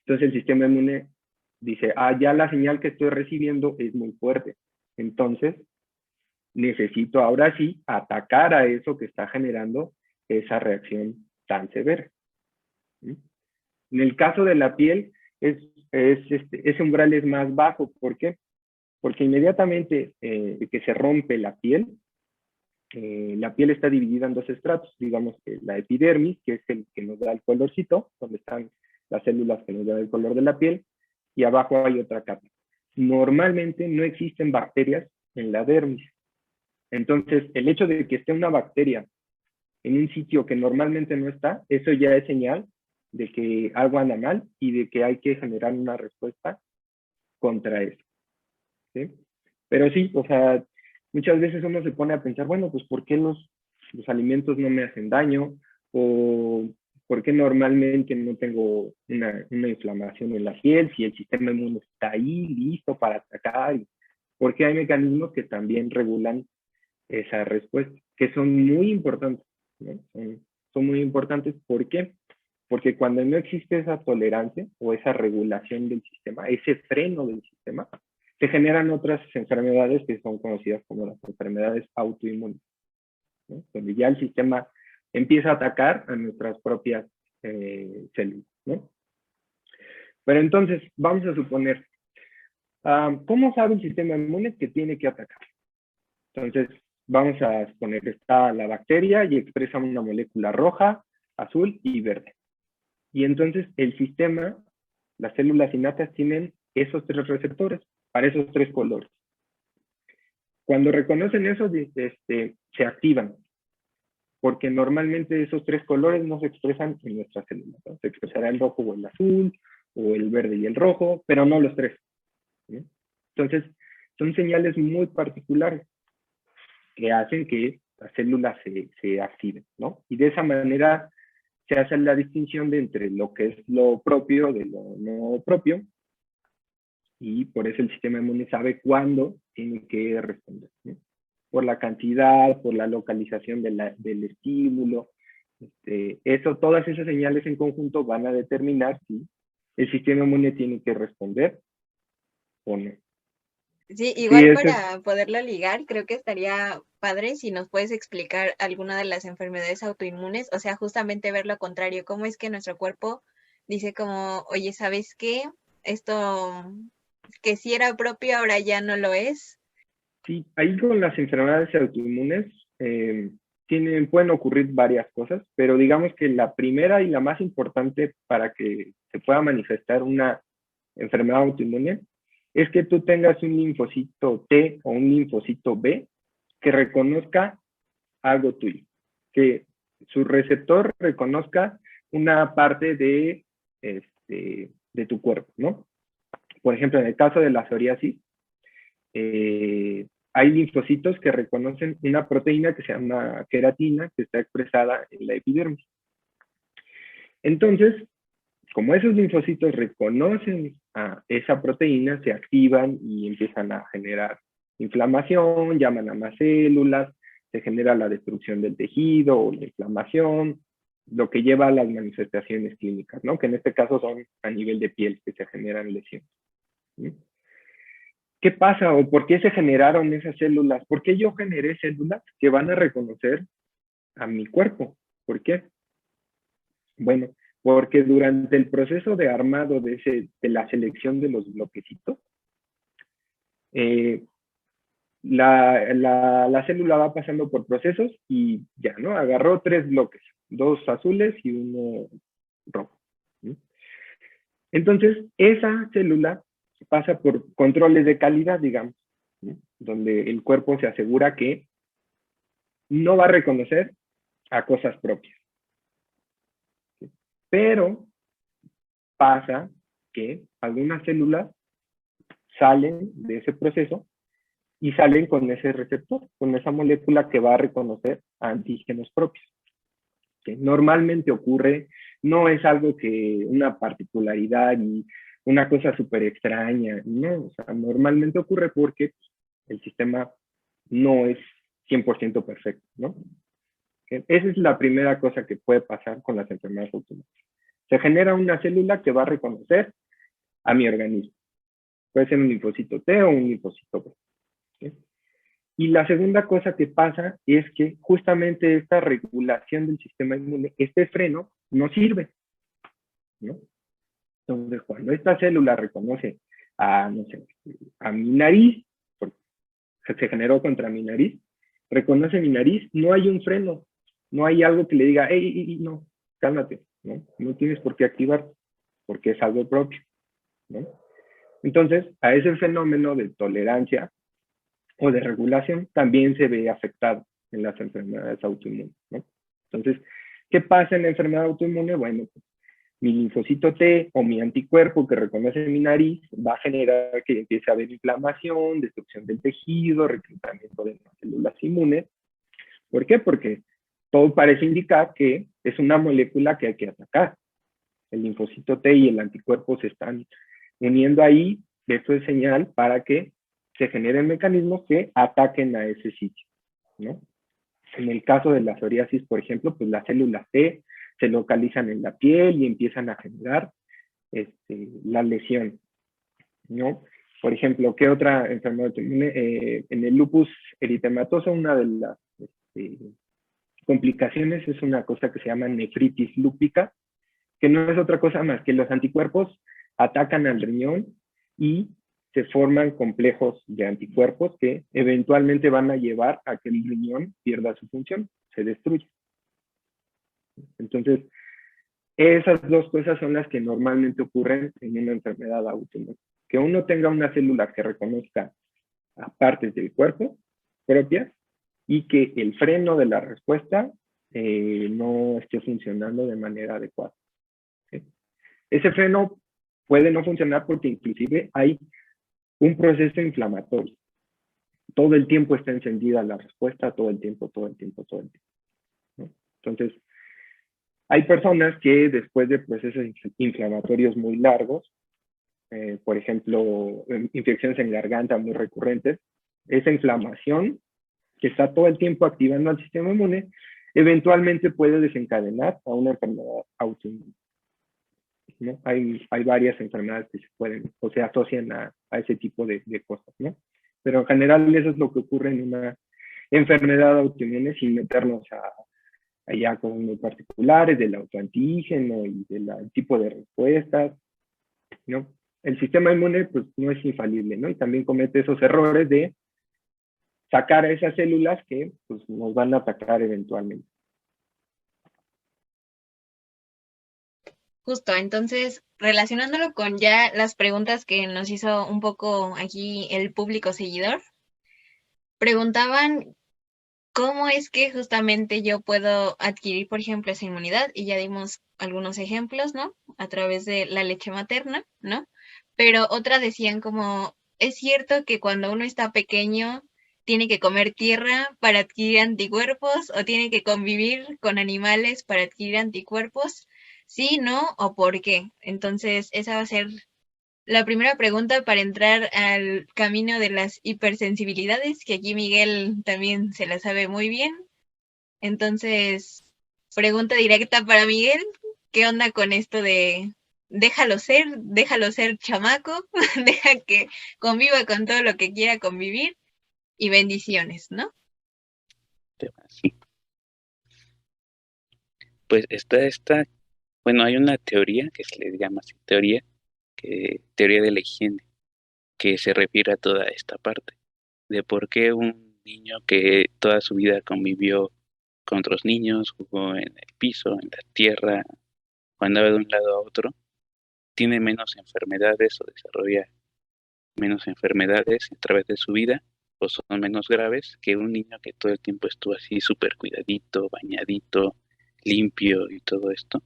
entonces el sistema inmune dice, ya la señal que estoy recibiendo es muy fuerte. Entonces, necesito ahora sí atacar a eso que está generando esa reacción tan severa. ¿Sí? En el caso de la piel, ese umbral es más bajo. ¿Por qué? Porque inmediatamente que se rompe la piel está dividida en dos estratos. Digamos que la epidermis, que es el que nos da el colorcito, donde están las células que nos dan el color de la piel, y abajo hay otra capa. Normalmente no existen bacterias en la dermis. Entonces, el hecho de que esté una bacteria en un sitio que normalmente no está, eso ya es señal de que algo anda mal y de que hay que generar una respuesta contra eso. ¿Sí? Pero sí, o sea, muchas veces uno se pone a pensar, bueno, pues ¿por qué los alimentos no me hacen daño? ¿O por qué normalmente no tengo una inflamación en la piel si el sistema inmune está ahí listo para atacar? Porque hay mecanismos que también regulan esa respuesta, que son muy importantes, ¿no? Son muy importantes. ¿Por qué? Porque cuando no existe esa tolerancia o esa regulación del sistema, ese freno del sistema, se generan otras enfermedades que son conocidas como las enfermedades autoinmunes, ¿no? Donde ya el sistema empieza a atacar a nuestras propias células, ¿no? Pero entonces, vamos a suponer, ¿cómo sabe el sistema inmune que tiene que atacar? Entonces, vamos a suponer que está la bacteria y expresa una molécula roja, azul y verde. Y entonces el sistema, las células innatas tienen esos tres receptores para esos tres colores. Cuando reconocen eso, se activan, porque normalmente esos tres colores no se expresan en nuestras células, ¿no? Se expresará el rojo o el azul, o el verde y el rojo, pero no los tres, ¿no? Entonces, son señales muy particulares que hacen que las células se activen, ¿no? Y de esa manera se hace la distinción entre lo que es lo propio de lo no propio, y por eso el sistema inmune sabe cuándo tiene que responder, ¿no? Por la cantidad, por la localización del estímulo. Todas esas señales en conjunto van a determinar si el sistema inmune tiene que responder o no. Sí, igual Sí, para poderlo ligar, creo que estaría padre si nos puedes explicar alguna de las enfermedades autoinmunes, o sea, justamente ver lo contrario, cómo es que nuestro cuerpo dice como, oye, ¿sabes qué? Esto que sí era propio, ahora ya no lo es. Sí, ahí con las enfermedades autoinmunes pueden ocurrir varias cosas, pero digamos que la primera y la más importante para que se pueda manifestar una enfermedad autoinmune es que tú tengas un linfocito T o un linfocito B que reconozca algo tuyo, que su receptor reconozca una parte de tu cuerpo, ¿no? Por ejemplo, en el caso de la psoriasis, hay linfocitos que reconocen una proteína que se llama queratina, que está expresada en la epidermis. Entonces, como esos linfocitos reconocen a esa proteína, se activan y empiezan a generar inflamación, llaman a más células, se genera la destrucción del tejido o la inflamación, lo que lleva a las manifestaciones clínicas, ¿no? Que en este caso son a nivel de piel que se generan lesiones, ¿sí? ¿Qué pasa o por qué se generaron esas células? ¿Por qué yo generé células que van a reconocer a mi cuerpo? ¿Por qué? Bueno, porque durante el proceso de armado de la selección de los bloquecitos, la célula va pasando por procesos y ya, ¿no? Agarró 3 bloques, 2 azules y uno rojo. ¿Sí? Entonces, esa célula pasa por controles de calidad, digamos, ¿sí? Donde el cuerpo se asegura que no va a reconocer a cosas propias. ¿Sí? Pero pasa que algunas células salen de ese proceso y salen con ese receptor, con esa molécula que va a reconocer antígenos propios. Que normalmente ocurre, no es algo que una particularidad y una cosa súper extraña, no, o sea, normalmente ocurre porque el sistema no es 100% perfecto, ¿no? Esa es la primera cosa que puede pasar con las enfermedades autoinmunes. Se genera una célula que va a reconocer a mi organismo. Puede ser un linfocito T o un linfocito B. ¿Sí? Y la segunda cosa que pasa es que justamente esta regulación del sistema inmune, este freno, no sirve, ¿no? Entonces, cuando esta célula reconoce a, no sé, a mi nariz, porque se generó contra mi nariz, reconoce mi nariz, no hay un freno, no hay algo que le diga, hey, no, cálmate, ¿no? No tienes por qué activar, porque es algo propio, ¿no? Entonces, a ese fenómeno de tolerancia o de regulación también se ve afectado en las enfermedades autoinmunes, ¿no? Entonces, ¿qué pasa en la enfermedad autoinmune? Bueno, pues, mi linfocito T o mi anticuerpo que reconoce mi nariz va a generar que empiece a haber inflamación, destrucción del tejido, reclutamiento de las células inmunes. ¿Por qué? Porque todo parece indicar que es una molécula que hay que atacar. El linfocito T y el anticuerpo se están uniendo ahí, esto es señal para que se generen mecanismos que ataquen a ese sitio, ¿no? En el caso de la psoriasis, por ejemplo, pues las células T se localizan en la piel y empiezan a generar la lesión, ¿no? Por ejemplo, ¿qué otra enfermedad autoinmune? En el lupus eritematoso, una de las complicaciones es una cosa que se llama nefritis lúpica, que no es otra cosa más que los anticuerpos atacan al riñón y se forman complejos de anticuerpos que eventualmente van a llevar a que el riñón pierda su función, se destruye. Entonces, esas dos cosas son las que normalmente ocurren en una enfermedad autoinmune. Que uno tenga una célula que reconozca a partes del cuerpo propias y que el freno de la respuesta no esté funcionando de manera adecuada. ¿Sí? Ese freno puede no funcionar porque inclusive hay un proceso inflamatorio. Todo el tiempo está encendida la respuesta, todo el tiempo. ¿No? Entonces, hay personas que después de procesos inflamatorios muy largos, por ejemplo, infecciones en garganta muy recurrentes, esa inflamación que está todo el tiempo activando al sistema inmune, eventualmente puede desencadenar a una enfermedad autoinmune. ¿No? Hay varias enfermedades que se pueden o se asocian a ese tipo de cosas, ¿no? Pero en general eso es lo que ocurre en una enfermedad autoinmune sin meternos allá cosas muy particulares del autoantígeno y del tipo de respuestas, ¿no? El sistema inmune pues no es infalible, ¿no? Y también comete esos errores de sacar a esas células que pues, nos van a atacar eventualmente. Justo, entonces, relacionándolo con ya las preguntas que nos hizo un poco aquí el público seguidor, preguntaban cómo es que justamente yo puedo adquirir, por ejemplo, esa inmunidad, y ya dimos algunos ejemplos, ¿no? A través de la leche materna, ¿no? Pero otras decían como, es cierto que cuando uno está pequeño tiene que comer tierra para adquirir anticuerpos o tiene que convivir con animales para adquirir anticuerpos, ¿sí, no o por qué? Entonces, esa va a ser la primera pregunta para entrar al camino de las hipersensibilidades, que aquí Miguel también se la sabe muy bien. Entonces, pregunta directa para Miguel, ¿qué onda con esto de déjalo ser chamaco, deja que conviva con todo lo que quiera convivir y bendiciones, ¿no? Sí. Pues bueno, hay una teoría que se le llama así, teoría de la higiene, que se refiere a toda esta parte, de por qué un niño que toda su vida convivió con otros niños, jugó en el piso, en la tierra, cuando va de un lado a otro, tiene menos enfermedades o desarrolla menos enfermedades a través de su vida, o son menos graves que un niño que todo el tiempo estuvo así súper cuidadito, bañadito, limpio y todo esto.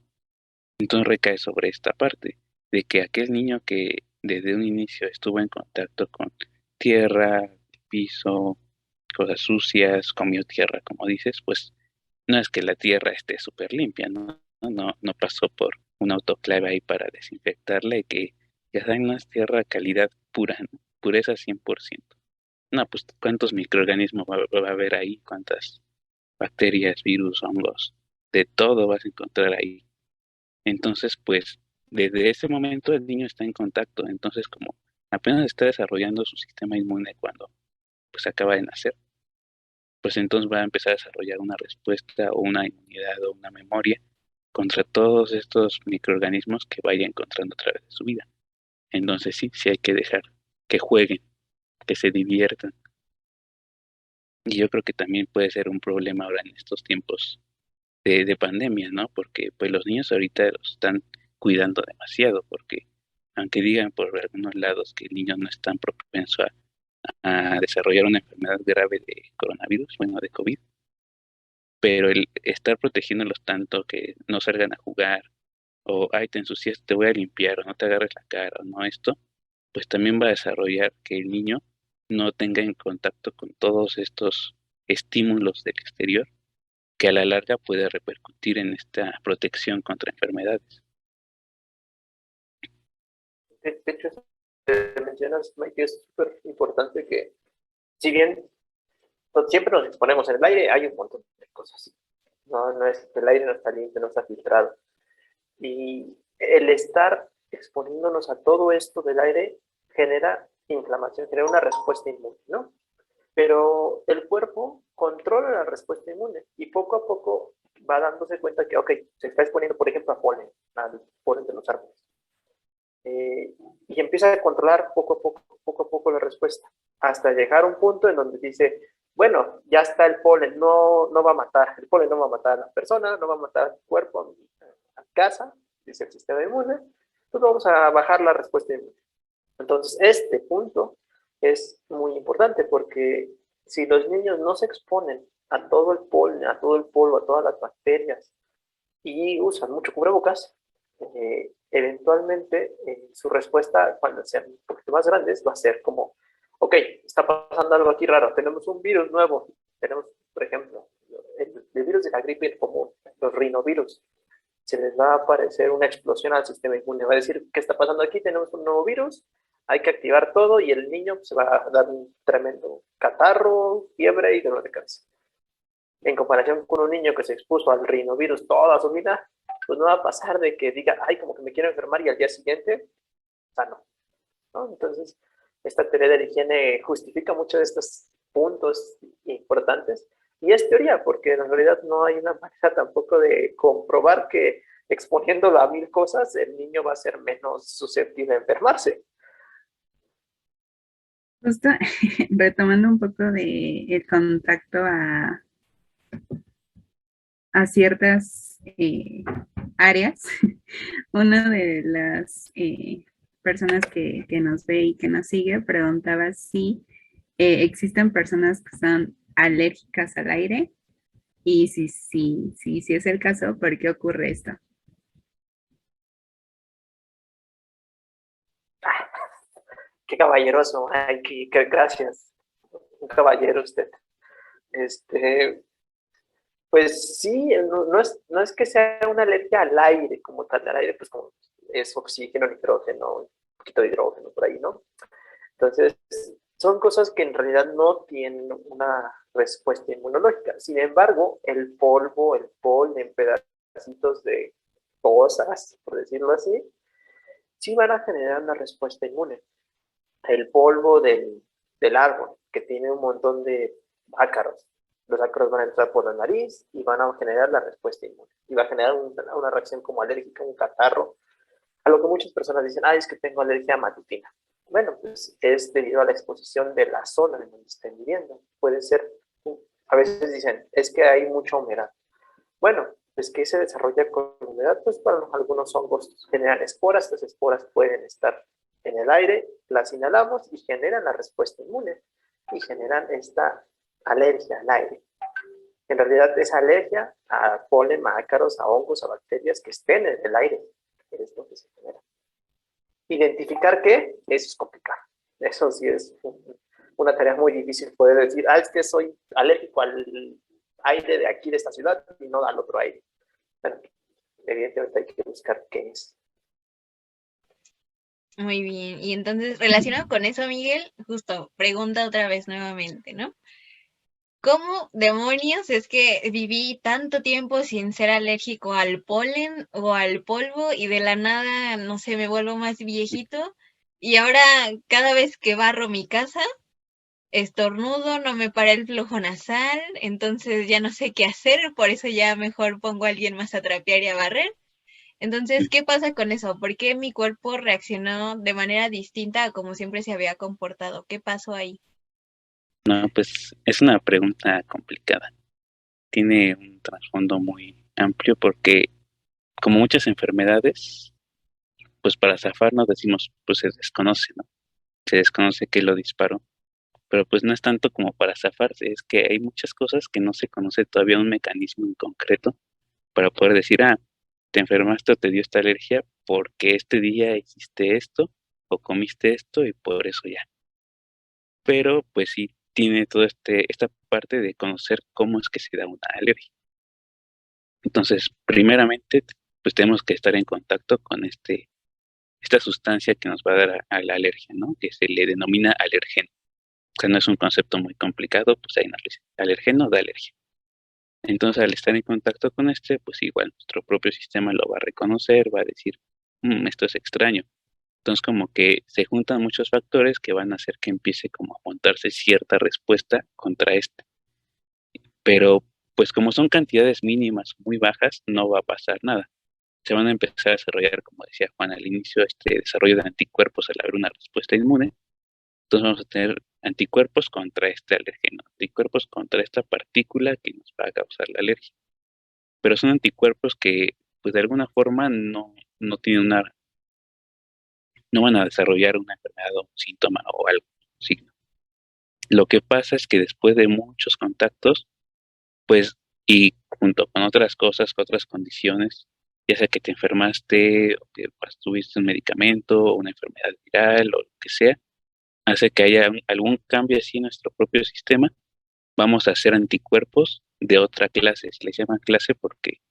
Entonces recae sobre esta parte, de que aquel niño que desde un inicio estuvo en contacto con tierra, piso, cosas sucias, comió tierra, como dices, pues no es que la tierra esté súper limpia, ¿no? No pasó por un autoclave ahí para desinfectarla y que ya saben, no es tierra de calidad pura, ¿no? Pureza 100%. No, pues cuántos microorganismos va a haber ahí, cuántas bacterias, virus, hongos, de todo vas a encontrar ahí. Entonces, pues, desde ese momento el niño está en contacto. Entonces, como apenas está desarrollando su sistema inmune cuando pues acaba de nacer, pues entonces va a empezar a desarrollar una respuesta o una inmunidad o una memoria contra todos estos microorganismos que vaya encontrando a través de su vida. Entonces sí hay que dejar que jueguen, que se diviertan. Y yo creo que también puede ser un problema ahora en estos tiempos de pandemia, ¿no? Porque pues los niños ahorita los están cuidando demasiado, porque aunque digan por algunos lados que el niño no es tan propenso a desarrollar una enfermedad grave de coronavirus, bueno, de COVID, pero el estar protegiéndolos tanto que no salgan a jugar, o ay, te ensucias, te voy a limpiar, o no te agarres la cara, o no esto, pues también va a desarrollar que el niño no tenga en contacto con todos estos estímulos del exterior que a la larga puede repercutir en esta protección contra enfermedades. De hecho, eso que mencionas, Mike, es súper importante que, si bien siempre nos exponemos en el aire, hay un montón de cosas. No es que el aire no está limpio, no está filtrado. Y el estar exponiéndonos a todo esto del aire genera inflamación, genera una respuesta inmune, ¿no? Pero el cuerpo controla la respuesta inmune y poco a poco va dándose cuenta que, ok, se está exponiendo, por ejemplo, a polen, al polen de los árboles. Y empieza a controlar poco a poco la respuesta, hasta llegar a un punto en donde dice, bueno, ya está el polen, no va a matar, el polen no va a matar a la persona, no va a matar al cuerpo, a casa, dice el sistema inmune, entonces vamos a bajar la respuesta inmune. Entonces, este punto es muy importante porque si los niños no se exponen a todo el polen, a todo el polvo, a todas las bacterias y usan mucho cubrebocas, eventualmente su respuesta cuando sean un poquito más grandes va a ser como, ok, está pasando algo aquí raro, tenemos un virus nuevo, tenemos, por ejemplo, el virus de la gripe común, los rinovirus, se les va a aparecer una explosión al sistema inmune, va a decir, ¿qué está pasando aquí? Tenemos un nuevo virus, hay que activar todo y el niño se va a dar un tremendo catarro, fiebre y dolor de cabeza. En comparación con un niño que se expuso al rinovirus toda su vida, pues no va a pasar de que diga, ay, como que me quiero enfermar y al día siguiente, sano, ¿no? Entonces, esta teoría de la higiene justifica muchos de estos puntos importantes y es teoría, porque en realidad no hay una manera tampoco de comprobar que exponiéndolo a 1000 cosas, el niño va a ser menos susceptible a enfermarse. Justo retomando un poco de el contacto a ciertas áreas, una de las personas que nos ve y que nos sigue preguntaba si existen personas que son alérgicas al aire y si es el caso, ¿por qué ocurre esto? Qué caballeroso, ay, gracias, un caballero usted. Pues sí, no es que sea una alergia al aire como tal, al aire pues como es oxígeno, nitrógeno, un poquito de hidrógeno por ahí, ¿no? Entonces, son cosas que en realidad no tienen una respuesta inmunológica. Sin embargo, el polvo, el polen, pedacitos de cosas, por decirlo así, sí van a generar una respuesta inmune. El polvo del árbol, que tiene un montón de ácaros. Los ácaros van a entrar por la nariz y van a generar la respuesta inmune. Y va a generar una reacción como alérgica, un catarro. A lo que muchas personas dicen, es que tengo alergia matutina. Bueno, pues es debido a la exposición de la zona en donde estén viviendo. Puede ser, a veces dicen, es que hay mucha humedad. Bueno, ¿qué se desarrolla con la humedad? Pues para algunos hongos generan esporas, estas esporas pueden estar en el aire, las inhalamos y generan la respuesta inmune y generan esta alergia al aire. En realidad es alergia a polen, a ácaros, a hongos, a bacterias que estén en el aire. Es lo que se genera. Identificar qué, eso es complicado. Eso sí es una tarea muy difícil poder decir, es que soy alérgico al aire de aquí de esta ciudad y no al otro aire. Bueno, evidentemente hay que buscar qué es. Muy bien. Y entonces, relacionado con eso, Miguel, justo pregunta otra vez nuevamente, ¿no? ¿Cómo demonios es que viví tanto tiempo sin ser alérgico al polen o al polvo y de la nada, no sé, me vuelvo más viejito? Y ahora cada vez que barro mi casa, estornudo, no me para el flujo nasal, entonces ya no sé qué hacer, por eso ya mejor pongo a alguien más a trapear y a barrer. Entonces, ¿qué pasa con eso? ¿Por qué mi cuerpo reaccionó de manera distinta a como siempre se había comportado? ¿Qué pasó ahí? No, pues es una pregunta complicada. Tiene un trasfondo muy amplio porque, como muchas enfermedades, pues para zafarnos decimos, pues se desconoce, ¿no? Se desconoce qué lo disparó, pero pues no es tanto como para zafarse, es que hay muchas cosas que no se conoce todavía un mecanismo en concreto para poder decir, te enfermaste o te dio esta alergia porque este día hiciste esto o comiste esto y por eso ya. Pero pues sí tiene toda esta parte de conocer cómo es que se da una alergia. Entonces, primeramente, pues tenemos que estar en contacto con esta sustancia que nos va a dar a la alergia, ¿no? Que se le denomina alergeno. O sea, no es un concepto muy complicado, pues ahí nos dice, alergeno da alergia. Entonces, al estar en contacto con pues igual nuestro propio sistema lo va a reconocer, va a decir, esto es extraño. Entonces, como que se juntan muchos factores que van a hacer que empiece como a montarse cierta respuesta contra Pero, pues como son cantidades mínimas muy bajas, no va a pasar nada. Se van a empezar a desarrollar, como decía Juan al inicio, este desarrollo de anticuerpos al haber una respuesta inmune. Entonces vamos a tener anticuerpos contra este alergeno, anticuerpos contra esta partícula que nos va a causar la alergia. Pero son anticuerpos que, pues de alguna forma, no tienen no van a desarrollar una enfermedad o un síntoma o algo, signo. Lo que pasa es que después de muchos contactos, pues, y junto con otras cosas, con otras condiciones, ya sea que te enfermaste, o que pues, tuviste un medicamento, o una enfermedad viral, o lo que sea, hace que haya algún cambio así en nuestro propio sistema, vamos a hacer anticuerpos de otra clase. Se les llama clase porque,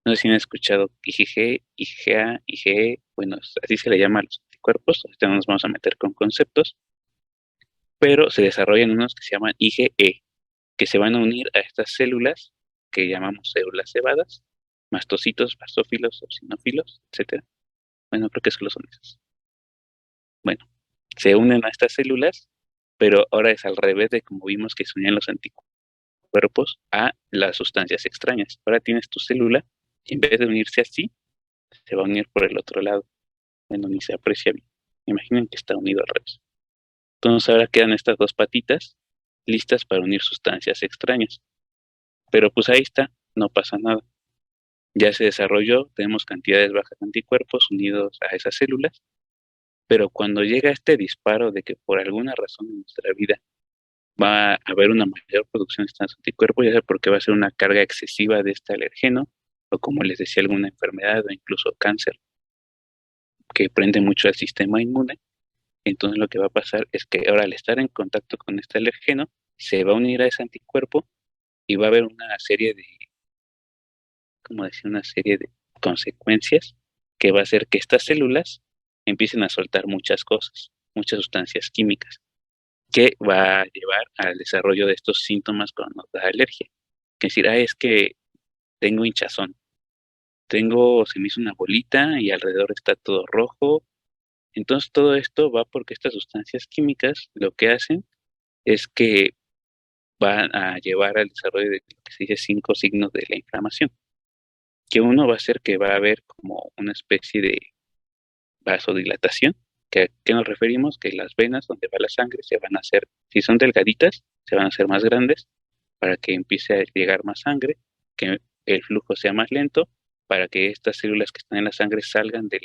no sé si han escuchado IgG, IgA, IgE, bueno, así se le llama a los anticuerpos, ahorita no nos vamos a meter con conceptos, pero se desarrollan unos que se llaman IgE, que se van a unir a estas células que llamamos células cebadas, mastocitos, basófilos, eosinófilos, etcétera. Bueno, creo que solo son esas. Bueno, se unen a estas células, pero ahora es al revés de como vimos que se unían los anticuerpos a las sustancias extrañas. Ahora tienes tu célula, y en vez de unirse así, se va a unir por el otro lado. Bueno, ni se aprecia bien. Imaginen que está unido al revés. Entonces ahora quedan estas dos patitas listas para unir sustancias extrañas. Pero pues ahí está, no pasa nada. Ya se desarrolló, tenemos cantidades bajas de anticuerpos unidos a esas células, pero cuando llega este disparo de que por alguna razón en nuestra vida va a haber una mayor producción de estos anticuerpos, ya sea porque va a ser una carga excesiva de este alergeno, o como les decía, alguna enfermedad o incluso cáncer, que prende mucho al sistema inmune, entonces lo que va a pasar es que ahora al estar en contacto con este alergeno, se va a unir a ese anticuerpo y va a haber una serie de, como decir, una serie de consecuencias que va a hacer que estas células empiecen a soltar muchas cosas, muchas sustancias químicas, que va a llevar al desarrollo de estos síntomas cuando nos da alergia. Que decir, es que tengo hinchazón, se me hizo una bolita y alrededor está todo rojo. Entonces todo esto va porque estas sustancias químicas lo que hacen es que van a llevar al desarrollo de lo que se dice 5 signos de la inflamación, que uno va a ser que va a haber como una especie de vasodilatación, que ¿a qué nos referimos? Que las venas donde va la sangre se van a hacer, si son delgaditas, se van a hacer más grandes para que empiece a llegar más sangre, que el flujo sea más lento para que estas células que están en la sangre salgan de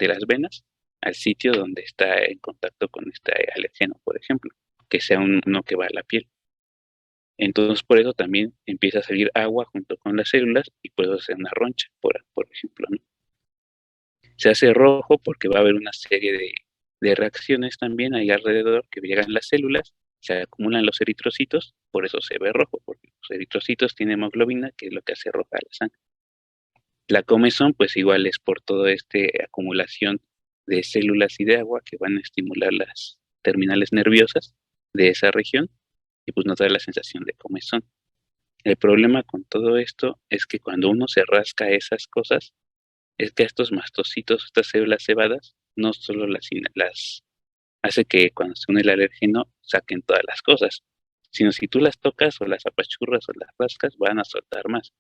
las venas al sitio donde está en contacto con este alérgeno, por ejemplo, que sea uno que va a la piel. Entonces, por eso también empieza a salir agua junto con las células y puede hacer una roncha, por ejemplo, ¿no? Se hace rojo porque va a haber una serie de reacciones también ahí alrededor que llegan las células, se acumulan los eritrocitos, por eso se ve rojo, porque los eritrocitos tienen hemoglobina, que es lo que hace roja la sangre. La comezón, pues igual es por toda esta acumulación de células y de agua que van a estimular las terminales nerviosas de esa región y pues nos da la sensación de comezón. El problema con todo esto es que cuando uno se rasca esas cosas, es que estos mastocitos, estas células cebadas, no solo las hace que cuando se une el alérgeno saquen todas las cosas, sino si tú las tocas o las apachurras o las rascas, van a soltar más.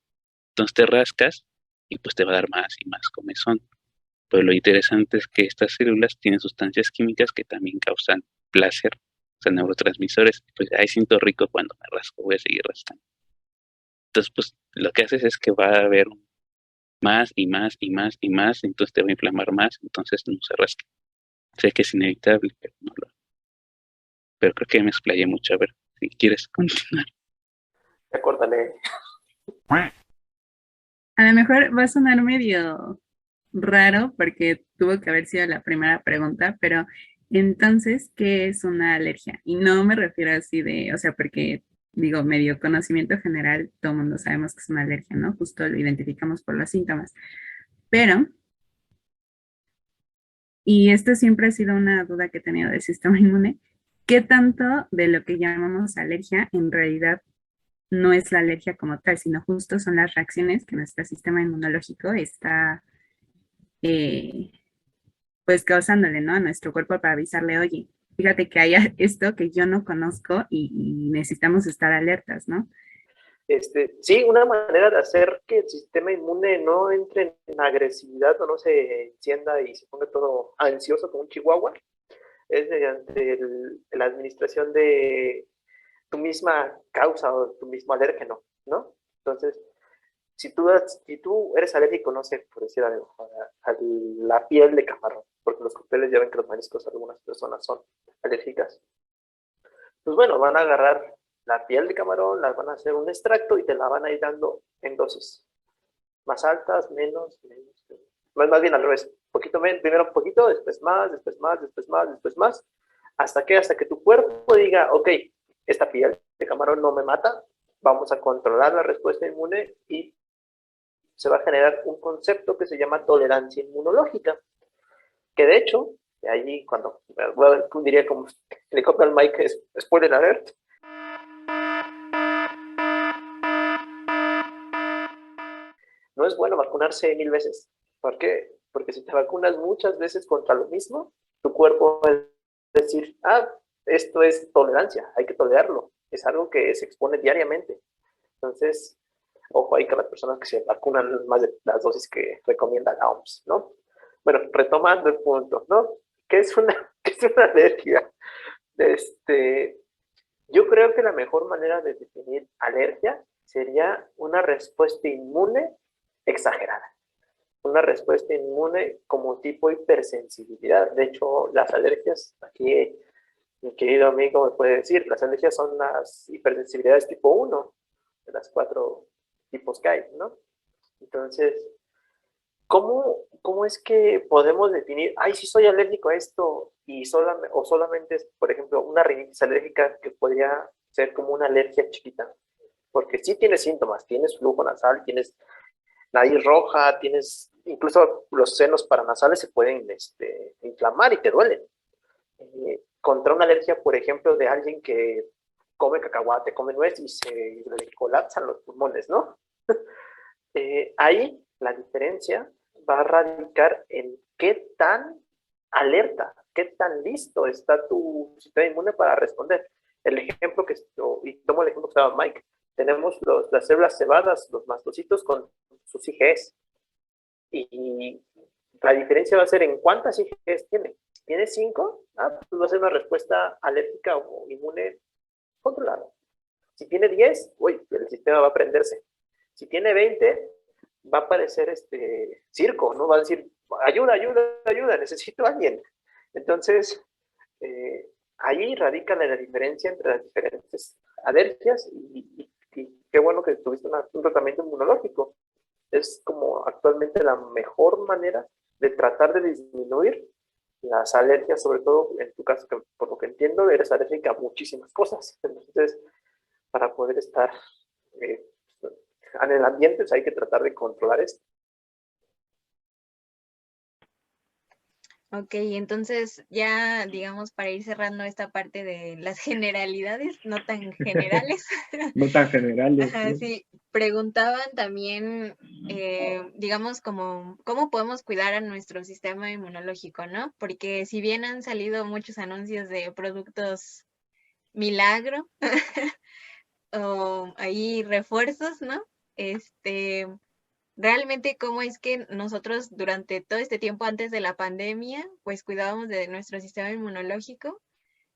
Entonces te rascas y pues te va a dar más y más comezón. Pero lo interesante es que estas células tienen sustancias químicas que también causan placer, o sea, neurotransmisores. Pues ahí siento rico cuando me rasco, voy a seguir rascando. Entonces, pues lo que haces es que va a haber más y más y más y más, entonces te va a inflamar más, entonces no se rasca. Sé que es inevitable, pero no lo. Pero creo que me explayé mucho. A ver, si quieres continuar. Acórdale. A lo mejor va a sonar medio raro porque tuvo que haber sido la primera pregunta, pero entonces, ¿qué es una alergia? Y no me refiero así de, o sea, porque digo, medio conocimiento general, todo el mundo sabemos que es una alergia, ¿no? Justo lo identificamos por los síntomas. Pero, y esto siempre ha sido una duda que he tenido del sistema inmune, ¿qué tanto de lo que llamamos alergia en realidad no es la alergia como tal, sino justo son las reacciones que nuestro sistema inmunológico está eh, pues causándole, ¿no? A nuestro cuerpo para avisarle, oye, fíjate que hay esto que yo no conozco y necesitamos estar alertas, ¿no? Sí, una manera de hacer que el sistema inmune no entre en agresividad o no se encienda y se ponga todo ansioso como un chihuahua es mediante la administración de tu misma causa o tu mismo alérgeno, ¿no? Entonces, si tú eres alérgico, no sé, por decir algo, a la piel de camarón, porque los cócteles ya ven que los mariscos algunas personas son alérgicas, pues bueno, van a agarrar la piel de camarón, las van a hacer un extracto y te la van a ir dando en dosis más altas, menos. Más bien al revés, poquito menos, primero un poquito, después más, después más, después más, después más, hasta que tu cuerpo diga, ok, esta piel de camarón no me mata, vamos a controlar la respuesta inmune y se va a generar un concepto que se llama tolerancia inmunológica, que de hecho, de allí cuando diría como le copia al Mike, spoiler alert, no es bueno vacunarse 1000 veces. ¿Por qué? Porque si te vacunas muchas veces contra lo mismo, tu cuerpo va a decir, esto es tolerancia, hay que tolerarlo. Es algo que se expone diariamente. Entonces, ojo ahí con las personas que se vacunan más de las dosis que recomienda la OMS, ¿no? Bueno, retomando el punto, ¿no? ¿Qué es qué es una alergia? Yo creo que la mejor manera de definir alergia sería una respuesta inmune exagerada. Una respuesta inmune como tipo hipersensibilidad. De hecho, las alergias, aquí mi querido amigo me puede decir, las alergias son las hipersensibilidades tipo 1, de las 4 tipos que hay, ¿no? Entonces, ¿cómo es que podemos definir, sí soy alérgico a esto y solamente es, por ejemplo, una rinitis alérgica que podría ser como una alergia chiquita? Porque sí tienes síntomas, tienes flujo nasal, tienes nariz roja, tienes incluso los senos paranasales se pueden inflamar y te duelen. Contra una alergia, por ejemplo, de alguien que come cacahuate, come nuez y se le colapsan los pulmones, ¿no? Ahí la diferencia va a radicar en qué tan alerta, qué tan listo está tu sistema inmune para responder. El ejemplo y tomo el ejemplo que estaba Mike, tenemos las células cebadas, los mastocitos con sus IgEs. Y la diferencia va a ser en cuántas IgEs tiene. Si tiene 5, pues va a ser una respuesta alérgica o inmune controlada. Si tiene 10, el sistema va a prenderse. Si tiene 20, va a parecer circo, ¿no? Va a decir, ayuda, ayuda, ayuda, necesito a alguien. Entonces, ahí radica la diferencia entre las diferentes alergias y qué bueno que tuviste un tratamiento inmunológico. Es como actualmente la mejor manera de tratar de disminuir las alergias, sobre todo en tu caso, que por lo que entiendo, eres alérgica a muchísimas cosas. Entonces, para poder estar en el ambiente, pues hay que tratar de controlar esto. Ok, entonces ya digamos para ir cerrando esta parte de las generalidades, no tan generales. No tan generales. Ajá, ¿no? sí, preguntaban también, digamos, cómo podemos cuidar a nuestro sistema inmunológico, ¿no? Porque si bien han salido muchos anuncios de productos milagro o ahí refuerzos, ¿no? Realmente cómo es que nosotros durante todo este tiempo antes de la pandemia, pues cuidábamos de nuestro sistema inmunológico